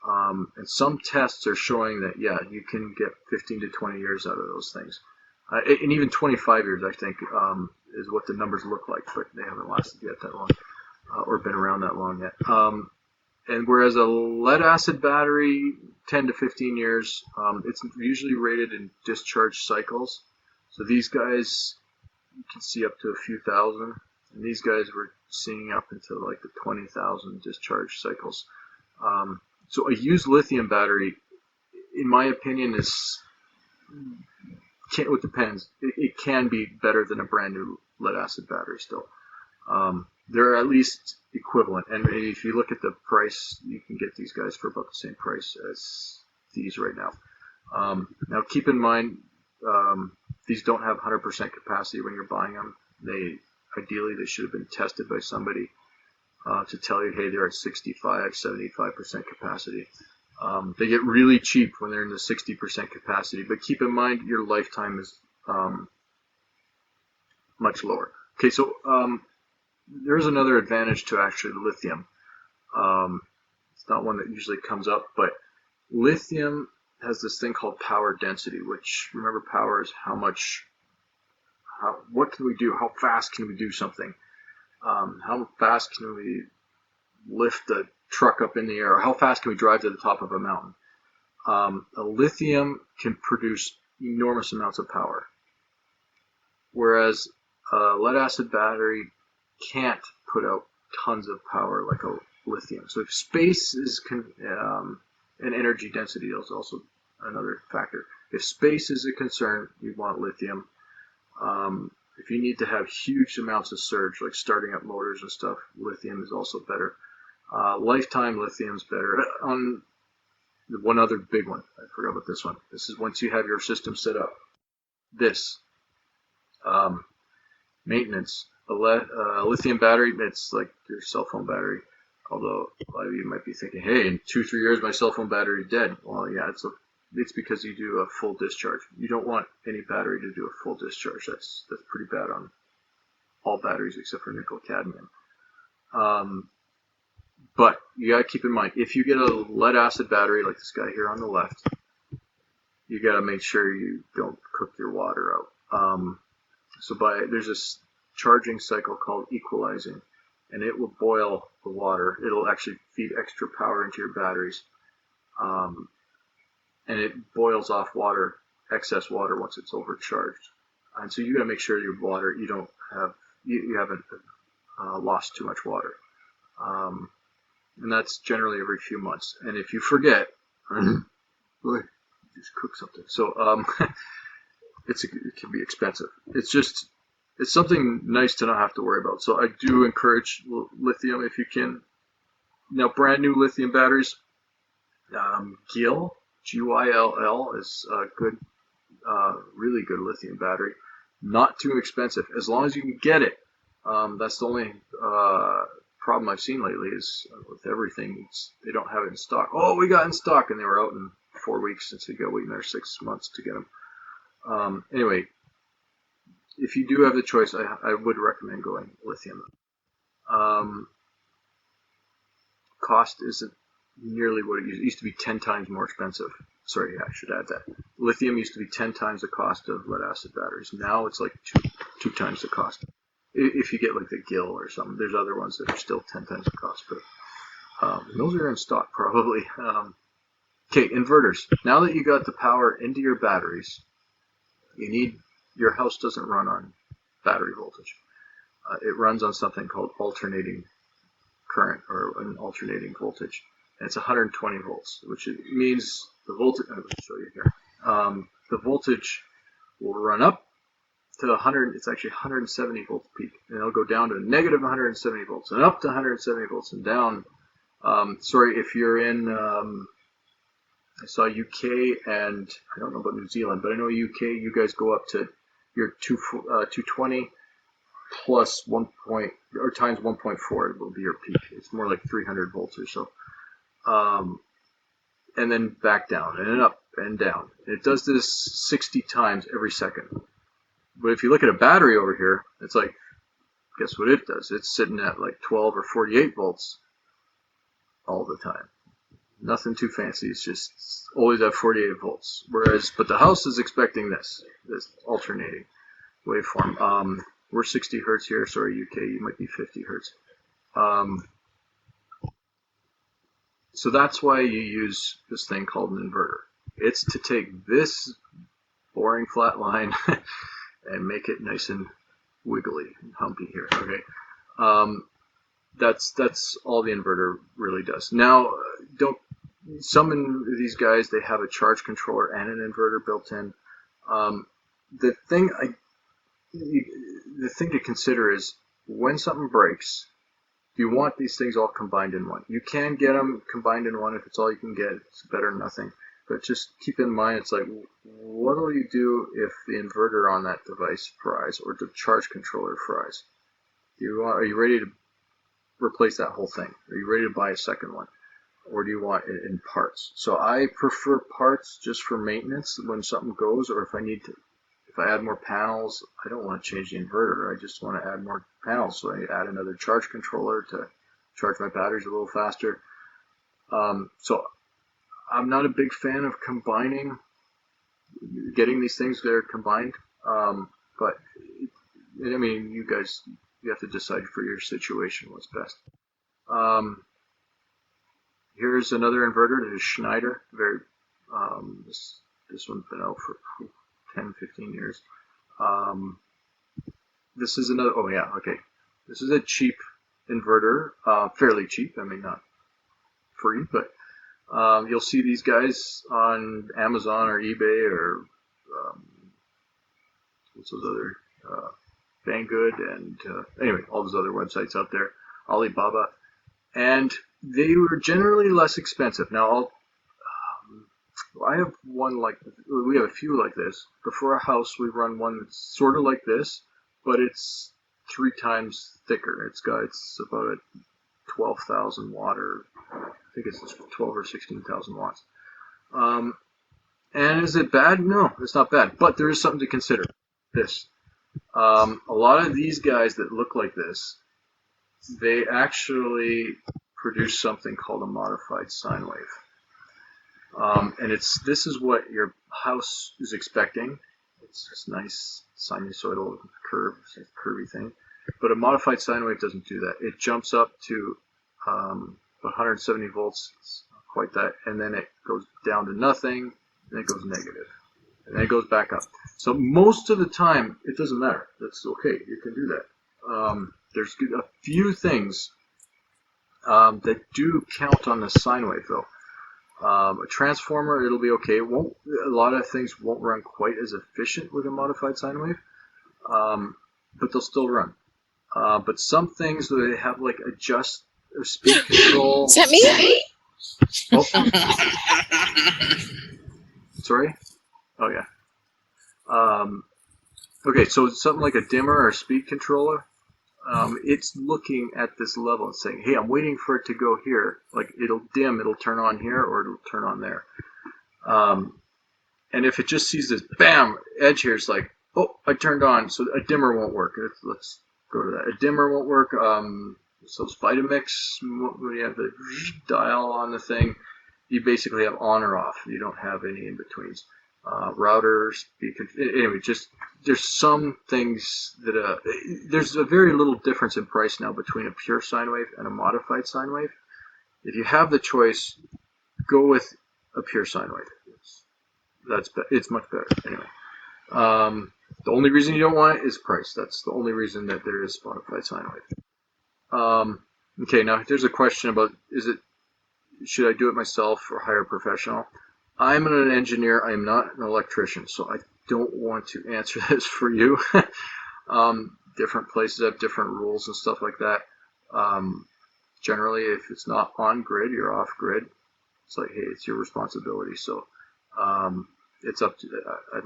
Speaker 2: And some tests are showing that, yeah, you can get 15 to 20 years out of those things. And even 25 years, I think, is what the numbers look like, but they haven't lasted yet that long, or been around that long yet. And whereas a lead acid battery, 10 to 15 years, it's usually rated in discharge cycles. So these guys, you can see up to a few thousand, and these guys were seeing up into like the 20,000 discharge cycles. So a used lithium battery, in my opinion, it depends. It can be better than a brand new lead acid battery still. They're at least equivalent, and if you look at the price, you can get these guys for about the same price as these right now. Now keep in mind, these don't have 100% capacity when you're buying them. Ideally they should have been tested by somebody to tell you, hey, they're at 65, 75% capacity. They get really cheap when they're in the 60% capacity, but keep in mind your lifetime is much lower. Okay, so there's another advantage to actually lithium. It's not one that usually comes up, but lithium has this thing called power density, which, remember, power is what can we do? How fast can we do something? How fast can we lift a truck up in the air? Or how fast can we drive to the top of a mountain? A lithium can produce enormous amounts of power, whereas a lead acid battery can't put out tons of power like a lithium. So if space is and energy density is also another factor. If space is a concern, you want lithium. If you need to have huge amounts of surge, like starting up motors and stuff, lithium is also better. Lifetime lithium is better. One other big one, I forgot about this one. This is once you have your system set up. Maintenance. A lithium battery, it's like your cell phone battery. Although a lot of you might be thinking, hey, in 2-3 years my cell phone battery is dead. Well, yeah, it's because you do a full discharge. You don't want any battery to do a full discharge. That's pretty bad on all batteries except for nickel cadmium. But you gotta keep in mind, if you get a lead acid battery like this guy here on the left, you gotta make sure you don't cook your water out. There's this charging cycle called equalizing, and it will boil the water. It'll actually feed extra power into your batteries, and it boils off excess water once it's overcharged. And so you got to make sure your water, you haven't lost too much water, and that's generally every few months. And if you forget, just cook something. So it can be expensive. It's something nice to not have to worry about. So I do encourage lithium if you can. Now, brand new lithium batteries, GILL, GYLL is a good, really good lithium battery. Not too expensive, as long as you can get it. That's the only problem I've seen lately is with everything. They don't have it in stock. Oh, we got in stock, and they were out in 4 weeks since we got waiting there 6 months to get them. Anyway, if you do have the choice, I would recommend going lithium. Cost isn't nearly what it used to be. 10 times more expensive. Sorry, I should add that. Lithium used to be 10 times the cost of lead acid batteries. Now it's like two times the cost. If you get like the GILL or something, there's other ones that are still 10 times the cost, but those are in stock probably. Okay, inverters. Now that you got the power into your batteries, your house doesn't run on battery voltage. It runs on something called alternating current, or an alternating voltage. And it's 120 volts, which means the voltage, I'm going to show you here. The voltage will run up to 100, it's actually 170 volts peak, and it'll go down to negative 170 volts, and up to 170 volts, and down. Sorry, if you're in, I saw UK, and I don't know about New Zealand, but I know UK, you guys go up to your 220 plus 1 point, or times 1.4 will be your peak. It's more like 300 volts or so. And then back down, and then up and down. It does this 60 times every second. But if you look at a battery over here, it's like, guess what it does? It's sitting at like 12 or 48 volts all the time. Nothing too fancy. It's just always at 48 volts. But the house is expecting this alternating waveform. We're 60 hertz here. Sorry, UK, you might be 50 hertz. So that's why you use this thing called an inverter. It's to take this boring flat line and make it nice and wiggly and humpy here. Okay, that's all the inverter really does. Now, some of these guys, they have a charge controller and an inverter built in. The thing to consider is when something breaks, you want these things all combined in one. You can get them combined in one if it's all you can get. It's better than nothing. But just keep in mind, it's like, what will you do if the inverter on that device fries, or the charge controller fries? Are you ready to replace that whole thing? Are you ready to buy a second one? Or do you want it in parts? So I prefer parts just for maintenance when something goes, or if I add more panels, I don't want to change the inverter. I just want to add more panels. So I add another charge controller to charge my batteries a little faster. So I'm not a big fan of getting these things that are combined. But I mean, you guys, you have to decide for your situation what's best. Here's another inverter. This is Schneider. This one's been out for 10, 15 years. This is another, oh yeah, okay. This is a cheap inverter, fairly cheap. I mean, not free, but you'll see these guys on Amazon or eBay or what's those other, Banggood, and anyway, all those other websites out there, Alibaba, and they were generally less expensive. Now, I have we have a few like this. But for our house, we run one that's sort of like this, but it's 3 times thicker. It's about a 12,000 watt, or I think it's 12 or 16,000 watts. And is it bad? No, it's not bad. But there is something to consider. This. A lot of these guys that look like this, they actually produce something called a modified sine wave. And this is what your house is expecting. It's this nice sinusoidal curvy thing. But a modified sine wave doesn't do that. It jumps up to 170 volts, it's not quite that, and then it goes down to nothing, and it goes negative, and then it goes back up. So most of the time, it doesn't matter. That's okay. You can do that. There's a few things that do count on the sine wave, though. A transformer, it'll be okay. A lot of things won't run quite as efficient with a modified sine wave, but they'll still run. But some things, they have like adjust or speed control.
Speaker 3: Is that me?
Speaker 2: Oh. Sorry? Oh, yeah. Okay, so something like a dimmer or a speed controller, it's looking at this level and saying, hey, I'm waiting for it to go here. Like, it'll dim, it'll turn on here, or it'll turn on there. And if it just sees this, bam, edge here, it's like, oh, I turned on, so a dimmer won't work. Let's go to that. A dimmer won't work. So those Vitamix, when you have the dial on the thing, you basically have on or off. You don't have any in-betweens. Routers, anyway, just there's some things that there's a very little difference in price now between a pure sine wave and a modified sine wave. If you have the choice, go with a pure sine wave. It's much better anyway. The only reason you don't want it is price. That's the only reason that there is Spotify Sign Wave. Okay, now there's a question about should I do it myself or hire a professional? I'm an engineer. I am not an electrician, so I don't want to answer this for you. Different places have different rules and stuff like that. Generally, if it's not on grid, you're off grid. It's like, hey, it's your responsibility. So it's up to. I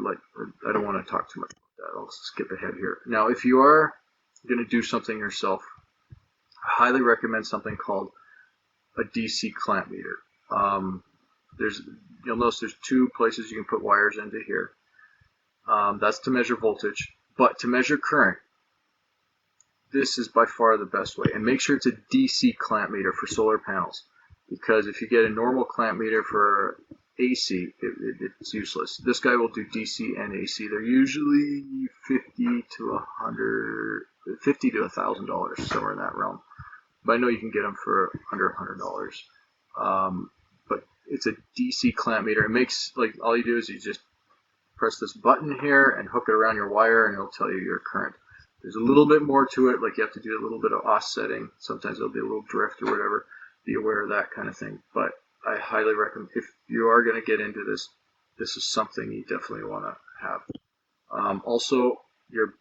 Speaker 2: don't want to talk too much about that. I'll skip ahead here. Now, if you are going to do something yourself, I highly recommend something called a DC clamp meter. You'll notice there's two places you can put wires into here. That's to measure voltage, but to measure current, this is by far the best way. And make sure it's a DC clamp meter for solar panels, because if you get a normal clamp meter for AC, it's useless. This guy will do DC and AC. They're usually $50 to $1,000, somewhere in that realm. But I know you can get them for under $100. But it's a DC clamp meter. It makes, like, all you do is you just press this button here and hook it around your wire, and it'll tell you your current. There's a little bit more to it, like you have to do a little bit of offsetting. Sometimes there'll be a little drift or whatever. Be aware of that kind of thing. But I highly recommend, if you are going to get into this, this is something you definitely want to have. Also, your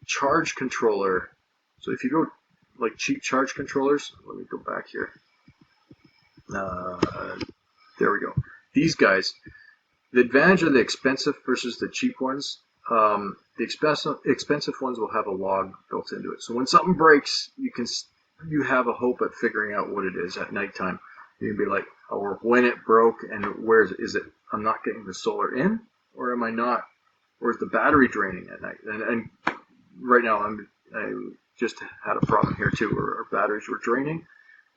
Speaker 2: charge controller. So if you go like cheap charge controllers, let me go back here. There we go. These guys, the advantage of the expensive versus the cheap ones, the expensive ones will have a log built into it. So when something breaks, you have a hope at figuring out what it is at nighttime. You can be like, or when it broke, and where is it? I'm not getting the solar in, or am I not? Or is the battery draining at night? And right now, I just had a problem here too, where our batteries were draining,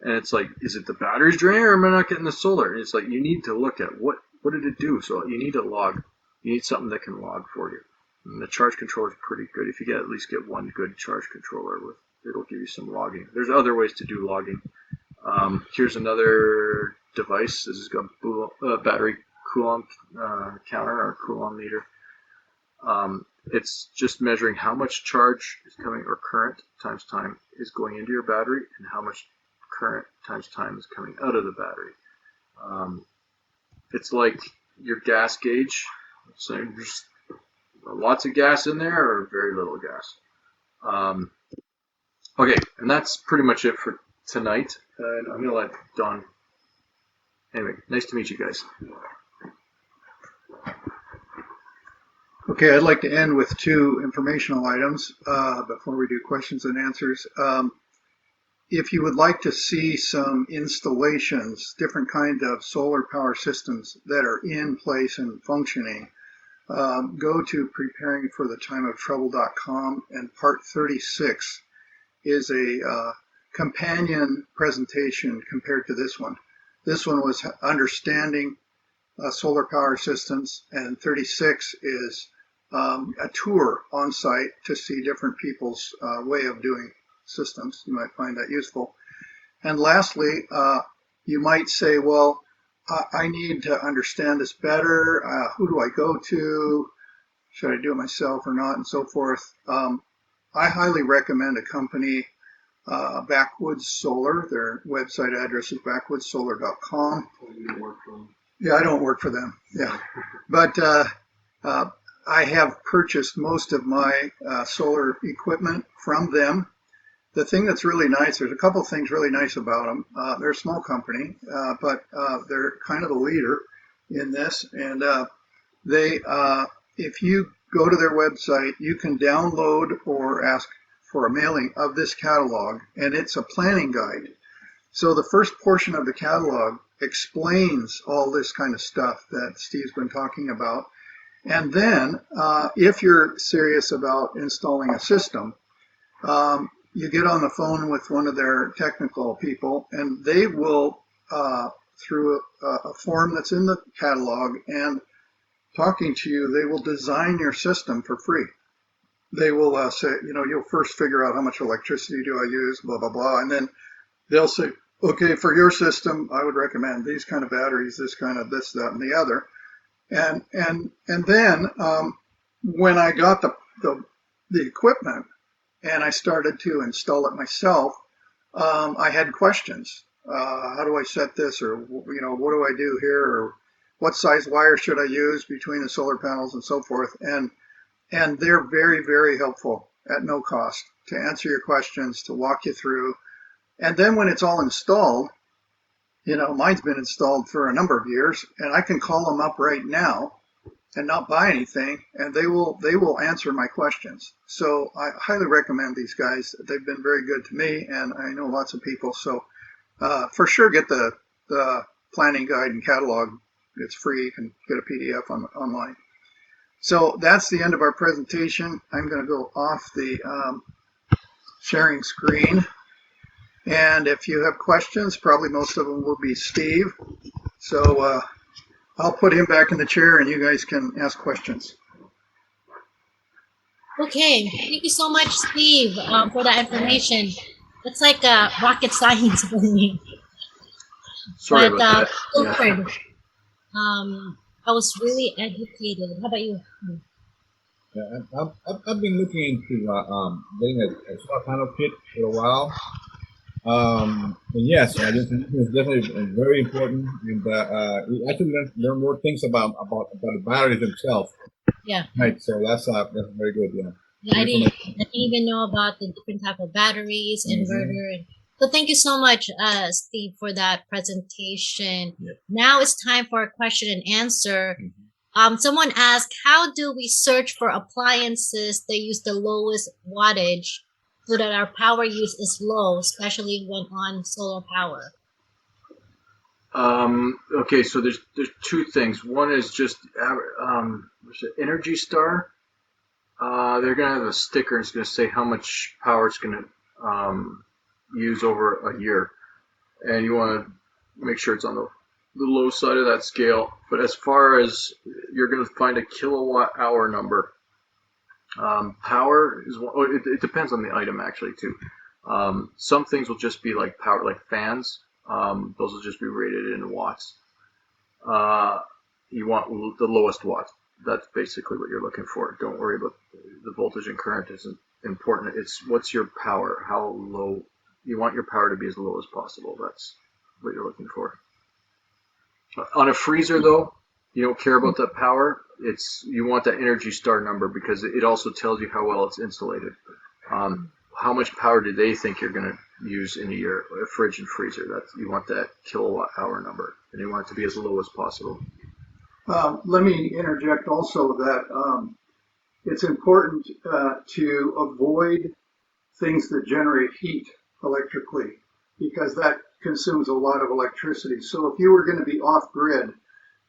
Speaker 2: and it's like, is it the batteries draining, or am I not getting the solar? And it's like, you need to look at what did it do. So you need a log. You need something that can log for you. And the charge controller is pretty good. If you at least get one good charge controller, it'll give you some logging. There's other ways to do logging. Here's another device. This has got battery Coulomb counter or Coulomb meter. It's just measuring how much charge is coming, or current times time is going into your battery, and how much current times time is coming out of the battery. It's like your gas gauge. So there's lots of gas in there or very little gas. Okay, and that's pretty much it for tonight. And I'm going to let Don. Anyway, nice to meet you guys.
Speaker 1: Okay, I'd like to end with two informational items before we do questions and answers. If you would like to see some installations, different kinds of solar power systems that are in place and functioning, go to preparingforthetimeoftrouble.com, and part 36 is a companion presentation compared to this one. This one was understanding solar power systems, and 36 is a tour on site to see different people's way of doing systems. You might find that useful. And lastly, you might say, well, I need to understand this better. Who do I go to? Should I do it myself or not? And so forth. I highly recommend a company, Backwoods Solar. Their website address is backwoodsolar.com. Yeah, I don't work for them. Yeah. But I have purchased most of my solar equipment from them. The thing that's really nice, there's a couple of things really nice about them. They're a small company, but they're kind of the leader in this. And if you go to their website, you can download or ask for a mailing of this catalog, and it's a planning guide. So the first portion of the catalog explains all this kind of stuff that Steve's been talking about. And then, if you're serious about installing a system, you get on the phone with one of their technical people, and they will, through a form that's in the catalog and talking to you, they will design your system for free. They will say, you'll first figure out how much electricity do I use, blah, blah, blah. And then they'll say, okay, for your system, I would recommend these kind of batteries, this kind of this, that, and the other. And then when I got the equipment and I started to install it myself, I had questions. How do I set this, or what do I do here, or what size wire should I use between the solar panels and so forth. And they're very, very helpful at no cost to answer your questions, to walk you through. And then when it's all installed, mine's been installed for a number of years, and I can call them up right now and not buy anything, and they will answer my questions. So I highly recommend these guys. They've been very good to me, and I know lots of people. So for sure, get the planning guide and catalog. It's free. You can get a PDF online. So that's the end of our presentation. I'm going to go off the sharing screen. And if you have questions, probably most of them will be Steve. So I'll put him back in the chair and you guys can ask questions.
Speaker 3: Okay, thank you so much, Steve, for that information. It's like rocket science for me.
Speaker 2: Sorry about that.
Speaker 3: Wilfred, I was really educated. How about you?
Speaker 4: Yeah, I've been looking into getting a solar panel kit for a while. And yes, I think it's definitely very important. And we actually learn more things about the batteries themselves.
Speaker 3: Yeah.
Speaker 4: Right. So that's very good. Yeah.
Speaker 3: Yeah, I didn't even know about the different type of batteries, inverter. And so thank you so much, Steve, for that presentation.
Speaker 4: Yeah.
Speaker 3: Now it's time for a question and answer. Someone asked, how do we search for appliances that use the lowest wattage so that our power use is low, especially when on solar power?
Speaker 2: Okay, so there's two things. One is just Energy Star. They're gonna have a sticker. It's gonna say how much power it's gonna use over a year, and you want to make sure it's on the low side of that scale. But as far as you're gonna find a kilowatt hour number, power is it depends on the item actually too. Some things will just be like power, like fans. Those will just be rated in watts. You want the lowest watts. That's basically what you're looking for. Don't worry about the voltage and current isn't important. It's what's your power, how low you want your power to be as low as possible. That's what you're looking for. On a freezer though, you don't care about that power. You want that Energy Star number because it also tells you how well it's insulated. How much power do they think you're going to use in a year? A fridge and freezer. You want that kilowatt hour number, and you want it to be as low as possible.
Speaker 1: Let me interject also that it's important to avoid things that generate heat electrically because that consumes a lot of electricity. So if you were going to be off-grid,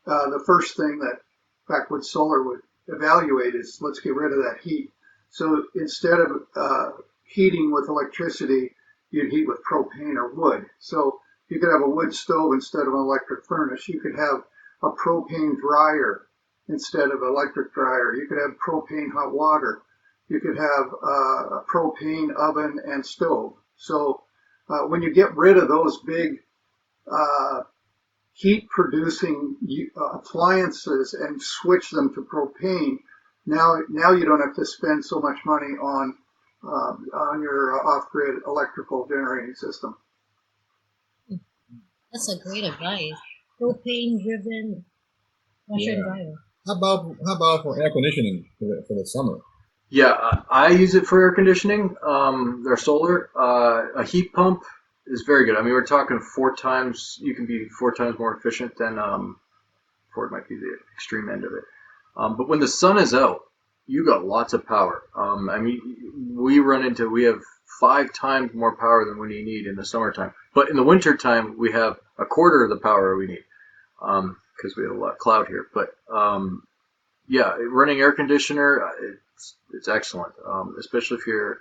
Speaker 1: the first thing that backward solar would evaluate is let's get rid of that heat. So instead of heating with electricity, you'd heat with propane or wood. So you could have a wood stove instead of an electric furnace. You could have a propane dryer instead of electric dryer. You could have propane hot water. You could have a propane oven and stove. So when you get rid of those big heat producing appliances and switch them to propane, now you don't have to spend so much money on your off-grid electrical generating system.
Speaker 3: That's a great advice. Propane-driven washer and dryer.
Speaker 4: How about for air conditioning for the summer?
Speaker 2: Yeah, I use it for air conditioning. They're solar. A heat pump is very good. I mean, we're talking 4 times. You can be 4 times more efficient than Ford might be the extreme end of it. But when the sun is out, you got lots of power. I mean, we have 5 times more power than we need in the summertime. But in the wintertime, we have a quarter of the power we need because we have a lot of cloud here. But yeah, running air conditioner, it's excellent, especially if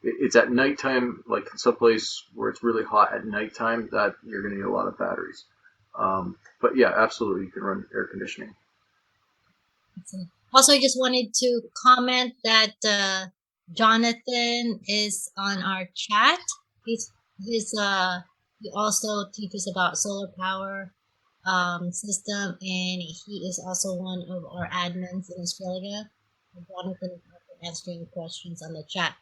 Speaker 2: it's at nighttime, like in some place where it's really hot at nighttime, that you're going to need a lot of batteries. But yeah, absolutely, you can run air conditioning.
Speaker 3: Also, I just wanted to comment that Jonathan is on our chat. He also teaches about solar power. system, and he is also one of our admins in Australia. Jonathan answering questions on the chat.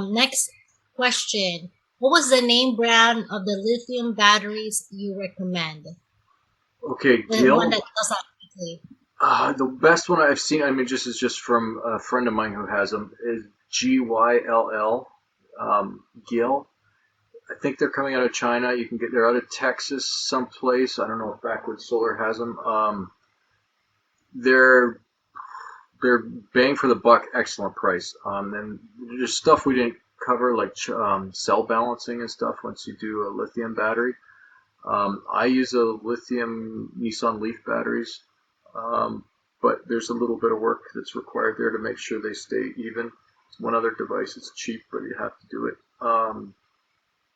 Speaker 3: Next question. What was the name brand of the lithium batteries you recommend?
Speaker 2: Okay,
Speaker 3: The one
Speaker 2: Gil.
Speaker 3: that does that quickly.
Speaker 2: The best one I've seen, I mean, just from a friend of mine who has them, is GYLL, Gil. I think they're coming out of China. They're out of Texas someplace. I don't know if Backwoods Solar has them. They're bang for the buck, excellent price. And there's stuff we didn't cover, like cell balancing and stuff once you do a lithium battery. I use a lithium Nissan Leaf batteries, but there's a little bit of work that's required there to make sure they stay even. It's one other device. It's cheap, but you have to do it.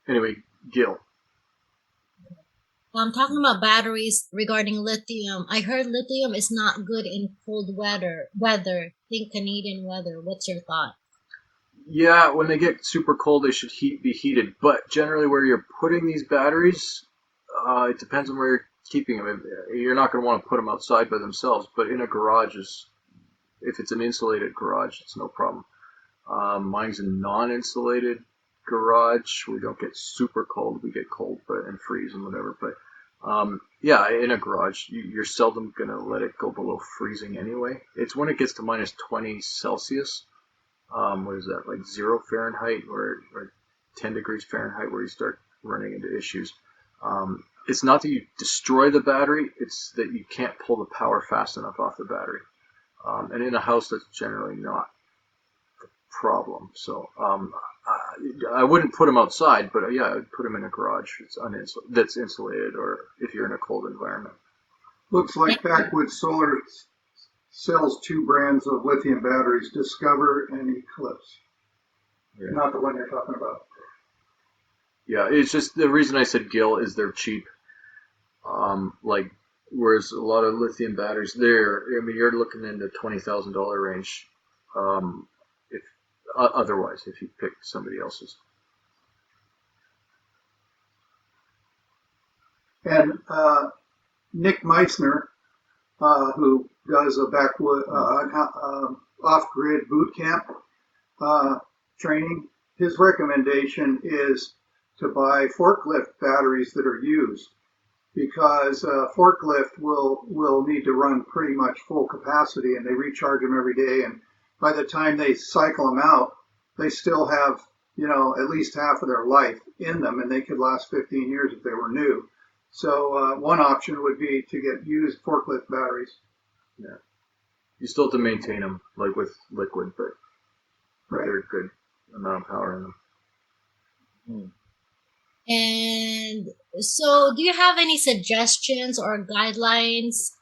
Speaker 2: Anyway, Gil.
Speaker 3: I'm talking about batteries regarding lithium. I heard lithium is not good in cold weather. Think Canadian weather. What's your thought?
Speaker 2: Yeah, when they get super cold, they should be heated. But generally, where you're putting these batteries, it depends on where you're keeping them. You're not going to want to put them outside by themselves, but in a garage if it's an insulated garage, it's no problem. Mine's a non-insulated garage. We don't get super cold. We get cold and freeze and whatever. But yeah, in a garage, you're seldom going to let it go below freezing anyway. It's when it gets to minus 20 Celsius. What is that, like 0 Fahrenheit or 10 degrees Fahrenheit, where you start running into issues. It's not that you destroy the battery, it's that you can't pull the power fast enough off the battery. And in a house, that's generally not the problem. So I wouldn't put them outside, but yeah, I'd put them in a garage that's insulated, or if you're in a cold environment.
Speaker 1: Looks like Backwoods Solar sells two brands of lithium batteries, Discover and Eclipse. Yeah. Not the one you're talking about.
Speaker 2: Yeah, it's just the reason I said Gil is they're cheap. Whereas a lot of lithium batteries you're looking in the $20,000 range. If you pick somebody else's.
Speaker 1: And Nick Meissner, who does a off-grid boot camp training, his recommendation is to buy forklift batteries that are used, because forklift will need to run pretty much full capacity, and they recharge them every day, and by the time they cycle them out, they still have at least half of their life in them, and they could last 15 years if they were new. So one option would be to get used forklift batteries.
Speaker 2: Yeah, you still have to maintain them, like with liquid, but they're a good amount of power in them.
Speaker 3: And so, do you have any suggestions or guidelines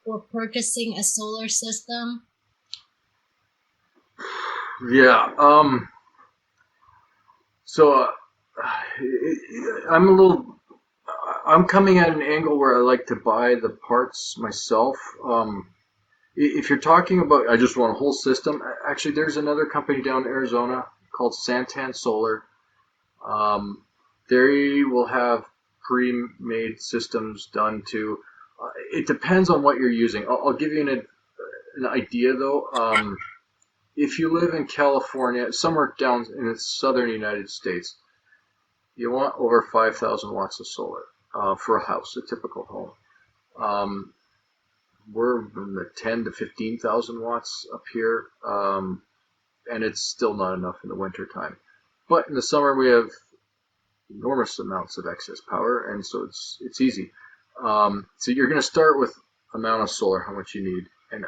Speaker 3: for purchasing a solar system?
Speaker 2: Yeah. So I'm coming at an angle where I like to buy the parts myself. If you're talking about, I just want a whole system. Actually, there's another company down in Arizona called Santan Solar. They will have pre-made systems done too. It depends on what you're using. I'll give you an idea though. If you live in California, somewhere down in the southern United States, you want over 5,000 watts of solar for a house, a typical home. We're in the 10 to 15,000 watts up here, and it's still not enough in the winter time. But in the summer, we have enormous amounts of excess power, and so it's easy. So you're going to start with amount of solar, how much you need. And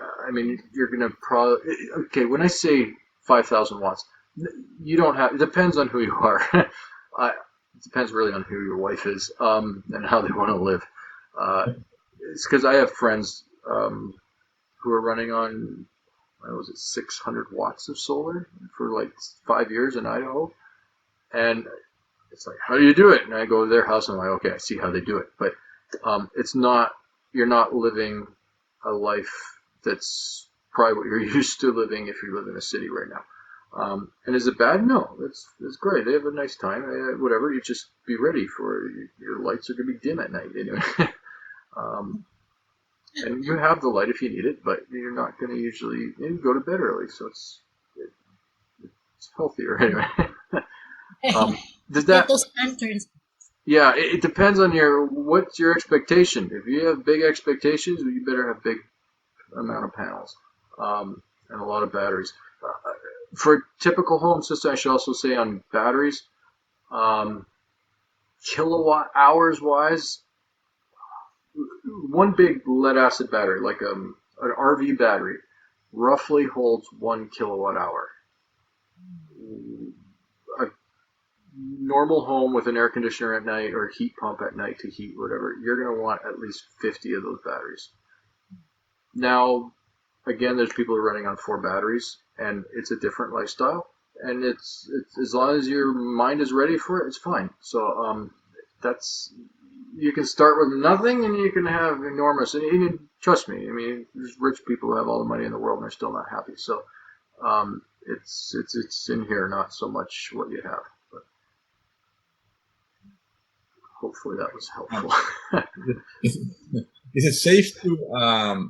Speaker 2: you're going to okay, when I say 5,000 watts, you don't have, it depends on who you are. It depends really on who your wife is, and how they want to live. It's because I have friends who are running on, 600 watts of solar for like 5 years in Idaho. And it's like, how do you do it? And I go to their house and I'm like, okay, I see how they do it. But you're not living a life that's probably what you're used to living if you live in a city right now. And is it bad? No, it's great. They have a nice time. Whatever, you just be ready for your lights are going to be dim at night anyway. And you have the light if you need it, but you're not going to usually go to bed early, so it's healthier anyway. Does
Speaker 3: Get
Speaker 2: that?
Speaker 3: those lanterns.
Speaker 2: Yeah, it depends on what's your expectation. If you have big expectations, you better have big amount of panels and a lot of batteries. For a typical home system, I should also say on batteries, kilowatt hours wise, one big lead acid battery, like an RV battery, roughly holds 1 kilowatt hour. A normal home with an air conditioner at night or a heat pump at night to heat whatever, you're going to want at least 50 of those batteries. Now, again, there's people who are running on 4 batteries, and it's a different lifestyle. And it's as long as your mind is ready for it, it's fine. So that's you can start with nothing, and you can have enormous. And even trust me, I mean, there's rich people who have all the money in the world and they're still not happy. So it's in here, not so much what you have. But hopefully that was helpful.
Speaker 4: Is it safe to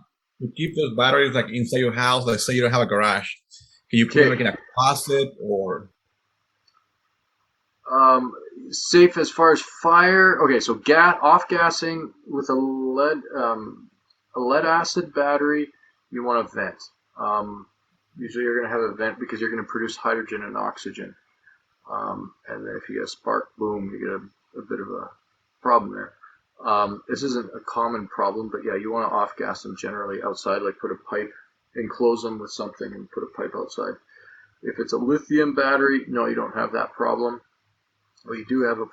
Speaker 4: keep those batteries like inside your house? Let's say you don't have a garage. Can you put them like in a closet or?
Speaker 2: Safe as far as fire. Okay, so off gassing with a lead acid battery, you want a vent. Usually you're going to have a vent because you're going to produce hydrogen and oxygen. And then if you get a spark, boom, you get a bit of a problem there. This isn't a common problem, but yeah, you want to off gas them generally outside, like put a pipe, enclose them with something and put a pipe outside. If it's a lithium battery, no, you don't have that problem. What you do have a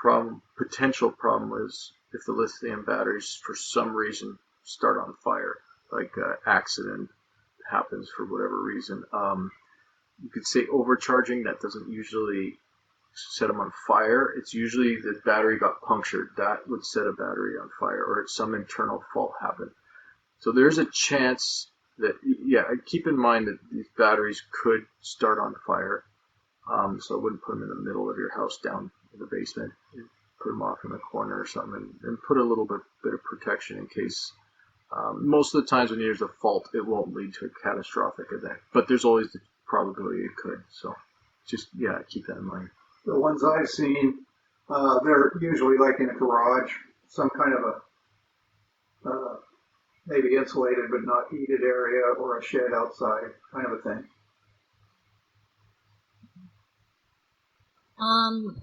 Speaker 2: potential problem is if the lithium batteries for some reason start on fire, like accident happens for whatever reason. You could say overcharging, that doesn't usually set them on fire. It's usually the battery got punctured. That would set a battery on fire, or some internal fault happened. So there's a chance that, yeah, keep in mind that these batteries could start on fire. So I wouldn't put them in the middle of your house down in the basement. You'd put them off in the corner or something and put a little bit of protection in case. Most of the times when there's a fault, it won't lead to a catastrophic event, but there's always the probability it could. So just, yeah, keep that in mind.
Speaker 1: The ones I've seen, they're usually like in a garage, some kind of a maybe insulated but not heated area, or a shed outside, kind of a thing.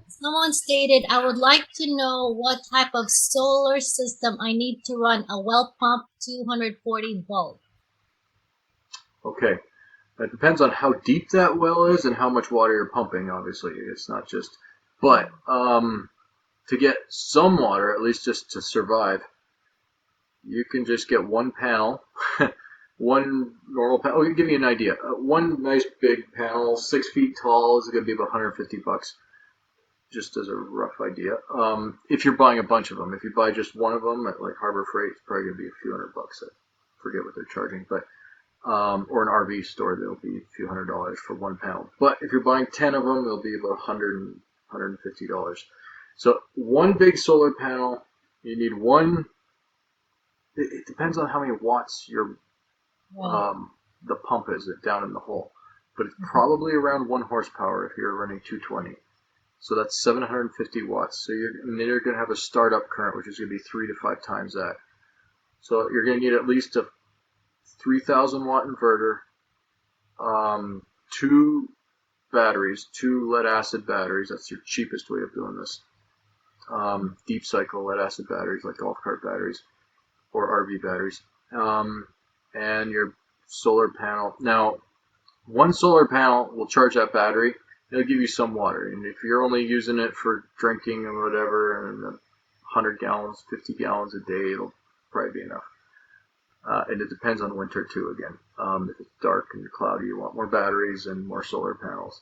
Speaker 3: Someone stated, I would like to know what type of solar system I need to run a well pump 240 volt.
Speaker 2: Okay. It depends on how deep that well is and how much water you're pumping, obviously. It's not just... But to get some water, at least just to survive, you can just get one panel, one normal panel. I'll give you an idea. One nice big panel, 6 feet tall, is going to be about $150, just as a rough idea. If you're buying a bunch of them. If you buy just one of them at like Harbor Freight, it's probably going to be a few $100. I forget what they're charging, but... or an RV store, there'll be a few $100 for one panel. But if you're buying 10 of them, they'll be about $100 $150. So one big solar panel, you need one. It depends on how many watts your the pump is down in the hole, but it's probably around 1 horsepower if you're running 220. So that's 750 watts. So then you're going to have a startup current, which is going to be 3 to 5 times that. So you're going to need at least a 3,000 watt inverter, 2 batteries, 2 lead acid batteries. That's your cheapest way of doing this. Deep cycle lead acid batteries, like golf cart batteries or RV batteries, and your solar panel. Now, one solar panel will charge that battery. It'll give you some water, and if you're only using it for drinking or whatever, and 100 gallons, 50 gallons a day, it'll probably be enough. And it depends on winter too, again. If it's dark and cloudy, you want more batteries and more solar panels.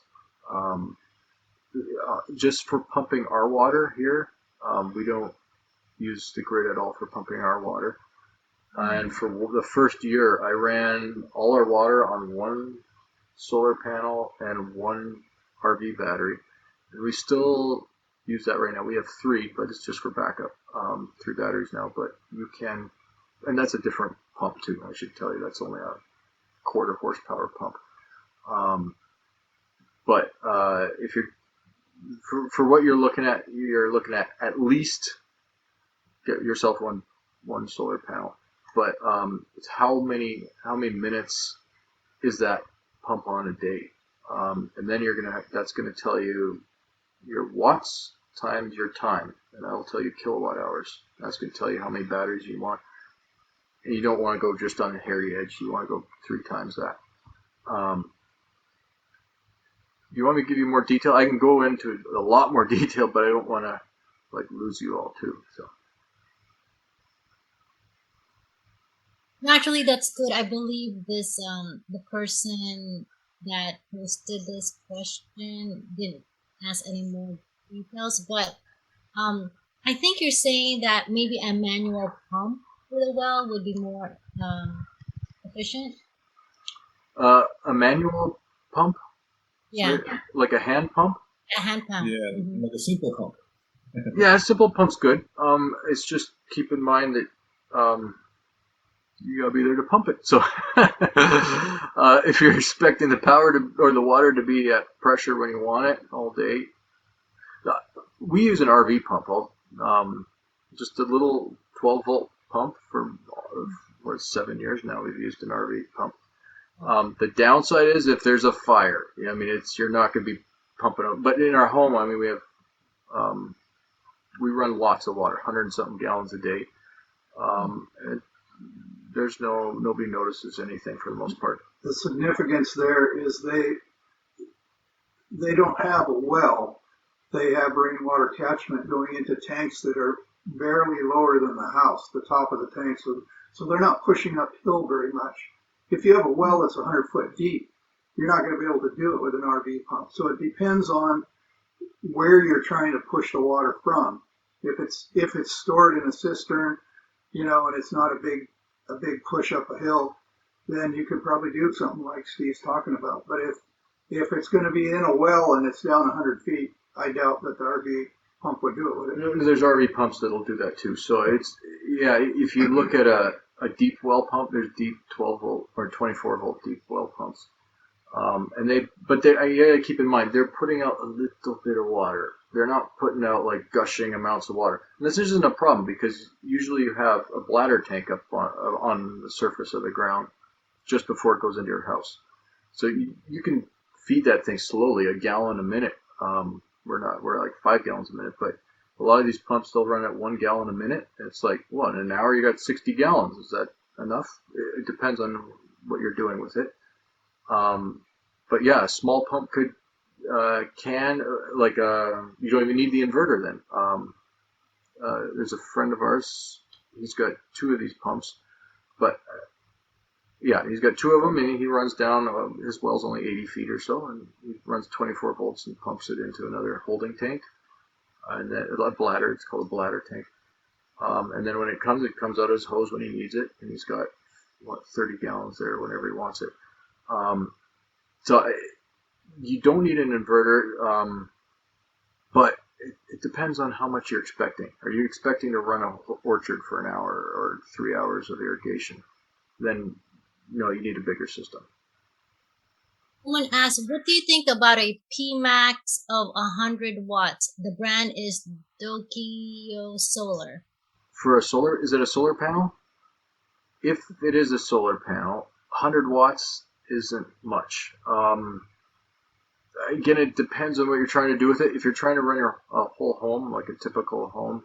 Speaker 2: Just for pumping our water here, we don't use the grid at all for pumping our water. And for the first year, I ran all our water on one solar panel and one RV battery. And we still use that right now. We have 3, but it's just for backup, 3 batteries now. But you can and that's a different pump too. I should tell you, that's only a quarter horsepower pump. But if you're for what you're looking at least get yourself one solar panel. But it's how many minutes is that pump on a day? And then that's gonna tell you your watts times your time, and that'll tell you kilowatt hours. That's gonna tell you how many batteries you want. And you don't want to go just on the hairy edge. You want to go 3 times that. Do you want me to give you more detail? I can go into a lot more detail, but I don't want to lose you all too. So.
Speaker 3: Actually, that's good. I believe this the person that posted this question didn't ask any more details, but I think you're saying that maybe a manual pump for the well would be more efficient.
Speaker 2: A manual pump?
Speaker 3: Yeah.
Speaker 2: Like a hand pump?
Speaker 3: A hand pump.
Speaker 4: Yeah, like a simple pump.
Speaker 2: Yeah, a simple pump's good. It's just keep in mind that you gotta be there to pump it. So if you're expecting the power or the water to be at pressure when you want it all day, we use an RV pump. Just a little 12-volt pump for 7 years now. We've used an RV pump. The downside is if there's a fire. I mean, you're not going to be pumping up. But in our home, I mean, we have we run lots of water, 100 and something gallons a day. And there's nobody notices anything for the most part.
Speaker 1: The significance there is they don't have a well. They have rainwater catchment going into tanks that are barely lower than the house, the top of the tank. So they're not pushing uphill very much. If you have a well that's 100 foot deep, you're not going to be able to do it with an RV pump. So it depends on where you're trying to push the water from. If it's stored in a cistern, and it's not a big push up a hill, then you could probably do something like Steve's talking about. But if it's going to be in a well and it's down 100 feet, I doubt that the RV pump would do it with it.
Speaker 2: There's RV pumps that'll do that too. So if you look at a deep well pump, there's deep 12 volt or 24 volt deep well pumps. You gotta keep in mind, they're putting out a little bit of water. They're not putting out like gushing amounts of water. And this isn't a problem because usually you have a bladder tank up on the surface of the ground just before it goes into your house. So you can feed that thing slowly, a gallon a minute. We're like 5 gallons a minute, but a lot of these pumps, they'll run at 1 gallon a minute. And it's like, in an hour you got 60 gallons. Is that enough? It depends on what you're doing with it. But yeah, a small pump you don't even need the inverter then. There's a friend of ours, he's got 2 of these pumps, but he's got 2 of them, and he runs down, his well's only 80 feet or so, and he runs 24 volts and pumps it into another holding tank, and a bladder, it's called a bladder tank. And then when it comes out of his hose when he needs it, and he's got, 30 gallons there whenever he wants it. So you don't need an inverter, but it depends on how much you're expecting. Are you expecting to run an orchard for an hour or 3 hours of irrigation? Then, you need a bigger system.
Speaker 3: Someone asked, what do you think about a P-max of 100 watts? The brand is Dokio Solar.
Speaker 2: For is it a solar panel? If it is a solar panel, 100 watts isn't much. Again, it depends on what you're trying to do with it. If you're trying to run a whole home, like a typical home,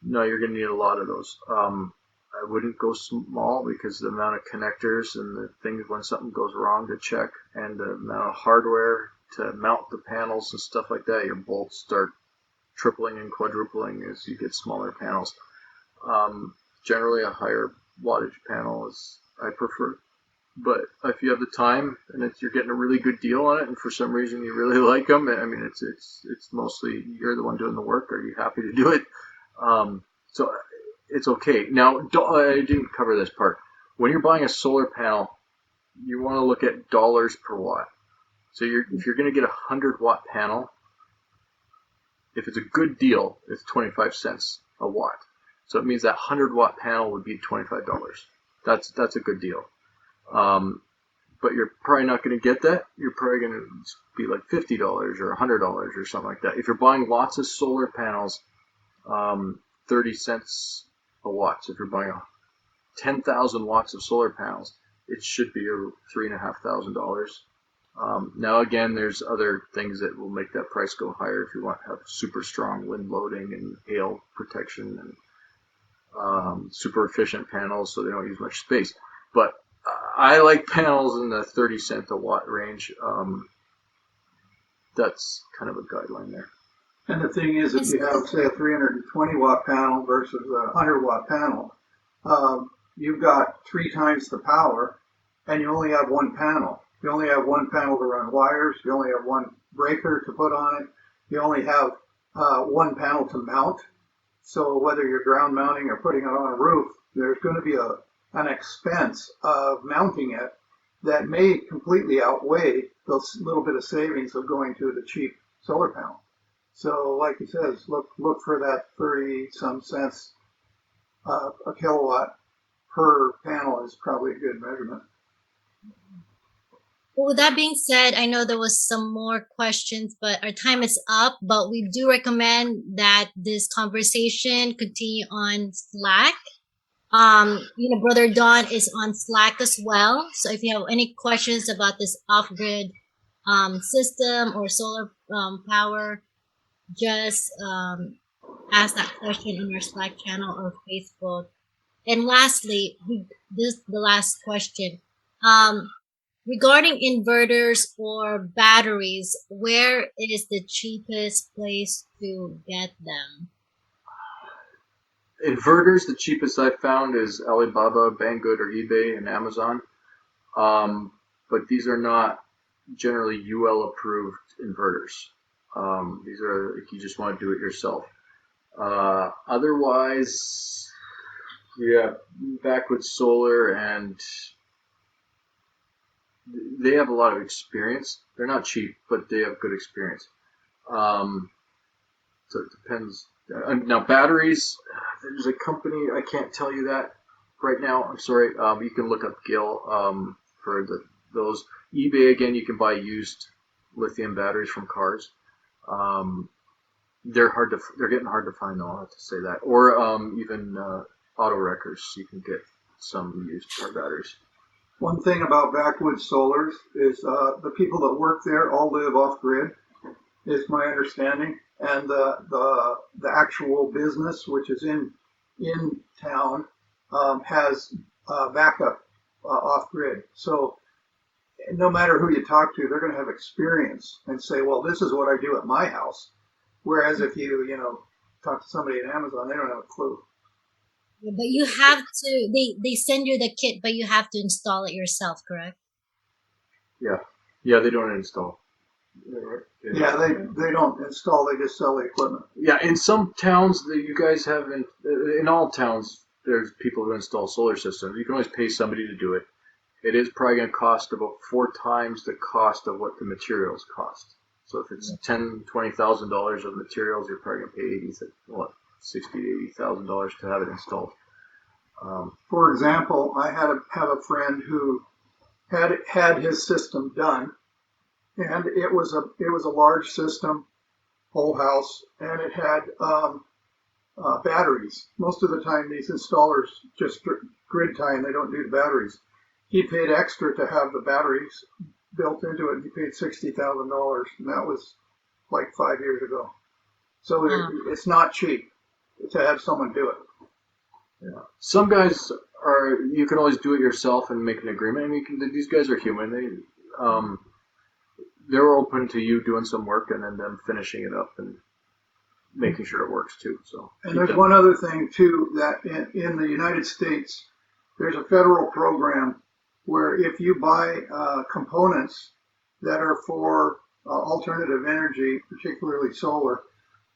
Speaker 2: no, you're going to need a lot of those. I wouldn't go small because the amount of connectors and the things when something goes wrong to check, and the amount of hardware to mount the panels and stuff like that, your bolts start tripling and quadrupling as you get smaller panels. Generally, a higher wattage panel is I prefer. But if you have the time and you're getting a really good deal on it, and for some reason you really like them, I mean, it's mostly you're the one doing the work. Are you happy to do it? So it's okay. Now, I didn't cover this part. When you're buying a solar panel, you want to look at dollars per watt. So if you're going to get a 100-watt panel, if it's a good deal, it's 25 cents a watt. So it means that 100-watt panel would be $25. That's a good deal. But you're probably not going to get that. You're probably going to be like $50 or $100 or something like that. If you're buying lots of solar panels, 30 cents a watt. So if you're buying 10,000 watts of solar panels, it should be $3,500. Now again, there's other things that will make that price go higher if you want to have super strong wind loading and hail protection and super efficient panels so they don't use much space. But I like panels in the 30 cent a watt range. That's kind of a guideline there.
Speaker 1: And the thing is, if you have, say, a 320 watt panel versus a 100 watt panel, you've got 3 times the power, and you only have one panel. You only have one panel to run wires. You only have one breaker to put on it. You only have one panel to mount. So whether you're ground mounting or putting it on a roof, there's going to be an expense of mounting it that may completely outweigh those little bit of savings of going to the cheap solar panel. So like he says, look for that 30 some cents a kilowatt per panel is probably a good measurement.
Speaker 3: Well, with that being said, I know there was some more questions, but our time is up. But we do recommend that this conversation continue on Slack. Brother Don is on Slack as well. So if you have any questions about this off-grid system or solar power, just ask that question in our Slack channel or Facebook. And lastly, this is the last question. Regarding inverters or batteries, where is the cheapest place to get them?
Speaker 2: Inverters, the cheapest I've found is Alibaba, Banggood, or eBay and Amazon. But these are not generally UL approved inverters. These are if you just want to do it yourself. Otherwise, yeah, Backwoods Solar, and they have a lot of experience. They're not cheap, but they have good experience. So it depends. Now batteries, there's a company, I can't tell you that right now. I'm sorry. You can look up Gil for those. eBay, again, you can buy used lithium batteries from cars. They're getting hard to find though, I'll have to say that. Or even auto wreckers, you can get some used car batteries.
Speaker 1: One thing about Backwoods Solars is the people that work there all live off grid, is my understanding, and the actual business, which is in town, has backup off grid. So no matter who you talk to, they're going to have experience and say, well, this is what I do at my house. Whereas if you talk to somebody at Amazon, they don't have a clue.
Speaker 3: Yeah, but you have to, they send you the kit, but you have to install it yourself, correct?
Speaker 2: Yeah, they don't install.
Speaker 1: Yeah, they don't install, they just sell the equipment.
Speaker 2: Yeah, in some towns that you guys have, in all towns, there's people who install solar systems. You can always pay somebody to do it. It is probably going to cost about 4 times the cost of what the materials cost. So if it's $20,000 of materials, you're probably going to pay $60,000 to $80,000 to have it installed.
Speaker 1: For example, I have a friend who had his system done, and it was a large system, whole house, and it had batteries. Most of the time, these installers just grid tie, and they don't do the batteries. He paid extra to have the batteries built into it. He paid $60,000, and that was like 5 years ago. So it's not cheap to have someone do it.
Speaker 2: Yeah. Some guys you can always do it yourself and make an agreement. I mean, these guys are human. They're open to you doing some work and then them finishing it up and making sure it works too. So.
Speaker 1: And there's one other thing too, that in the United States, there's a federal program where if you buy components that are for alternative energy, particularly solar,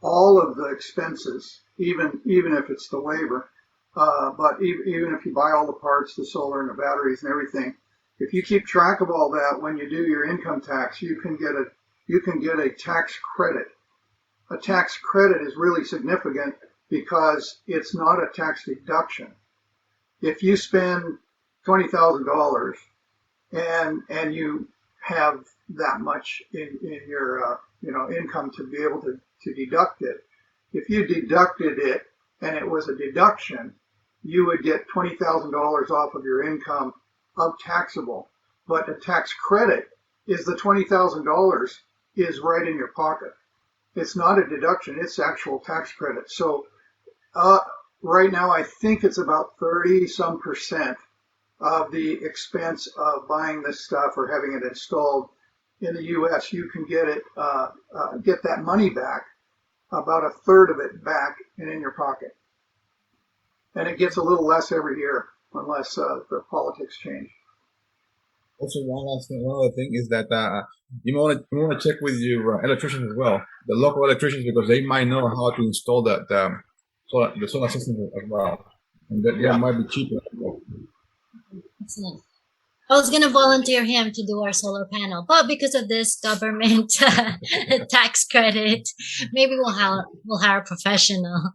Speaker 1: all of the expenses, even if it's the labor, but even if you buy all the parts, the solar and the batteries and everything, if you keep track of all that when you do your income tax, you can get a tax credit. A tax credit is really significant because it's not a tax deduction. If you spend $20,000 and you have that much in your income to be able to deduct it, if you deducted it and it was a deduction, you would get $20,000 off of your income of taxable. But a tax credit is the $20,000 is right in your pocket. It's not a deduction, it's actual tax credit. So right now I think it's about 30 some percent of the expense of buying this stuff or having it installed in the U.S. You can get that money back, about a third of it back and in your pocket. And it gets a little less every year unless the politics change.
Speaker 4: Also, one other thing is that you want to check with your electricians as well, the local electricians, because they might know how to install the solar system as well, and that might be cheaper.
Speaker 3: Excellent. I was gonna volunteer him to do our solar panel, but because of this government tax credit, maybe we'll hire a professional.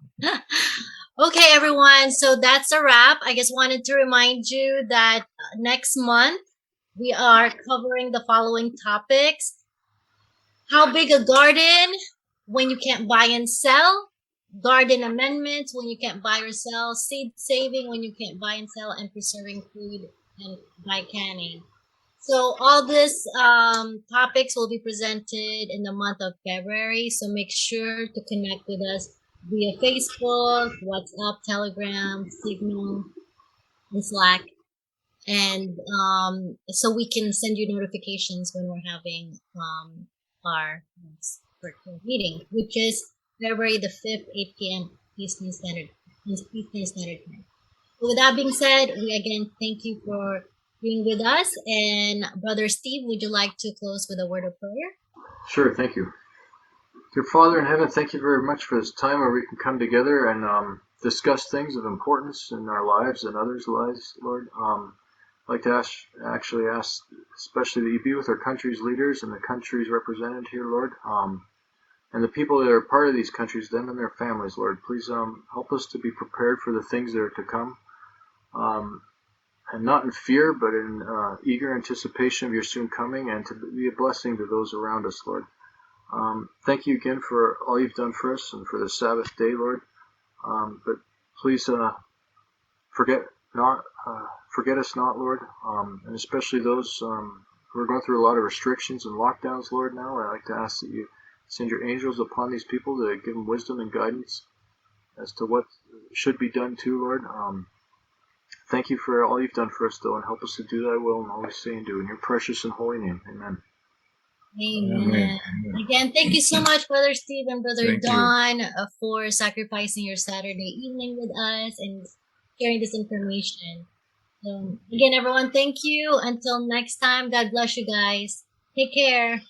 Speaker 3: Okay, everyone. So that's a wrap. I just wanted to remind you that next month we are covering the following topics: how big a garden when you can't buy and sell, garden amendments when you can't buy or sell, seed saving when you can't buy and sell, and preserving food and by canning. So all these topics will be presented in the month of February. So make sure to connect with us via Facebook, WhatsApp, Telegram, Signal, and Slack. And so we can send you notifications when we're having our next virtual meeting, which is February the 5th, 8 p.m. Eastern Standard Time. So with that being said, we again thank you for being with us. And Brother Steve, would you like to close with a word of prayer?
Speaker 2: Sure, thank you. Dear Father in heaven, thank you very much for this time where we can come together and discuss things of importance in our lives and others' lives, Lord. I'd like to ask, especially that you be with our country's leaders and the countries represented here, Lord, and the people that are part of these countries, them and their families, Lord. Please help us to be prepared for the things that are to come, and not in fear, but in eager anticipation of your soon coming, and to be a blessing to those around us, Lord. Thank you again for all you've done for us and for the Sabbath day, Lord. But please forget us not, Lord, and especially those who are going through a lot of restrictions and lockdowns, Lord. Now I'd like to ask that you send your angels upon these people to give them wisdom and guidance as to what should be done too, Lord. Thank you for all you've done for us, though, and help us to do thy will and always say and do. In your precious and holy name, amen.
Speaker 3: Amen. Again, thank you so much, Brother Steve and Brother Don, for sacrificing your Saturday evening with us and sharing this information. Again, everyone, thank you. Until next time, God bless you guys. Take care.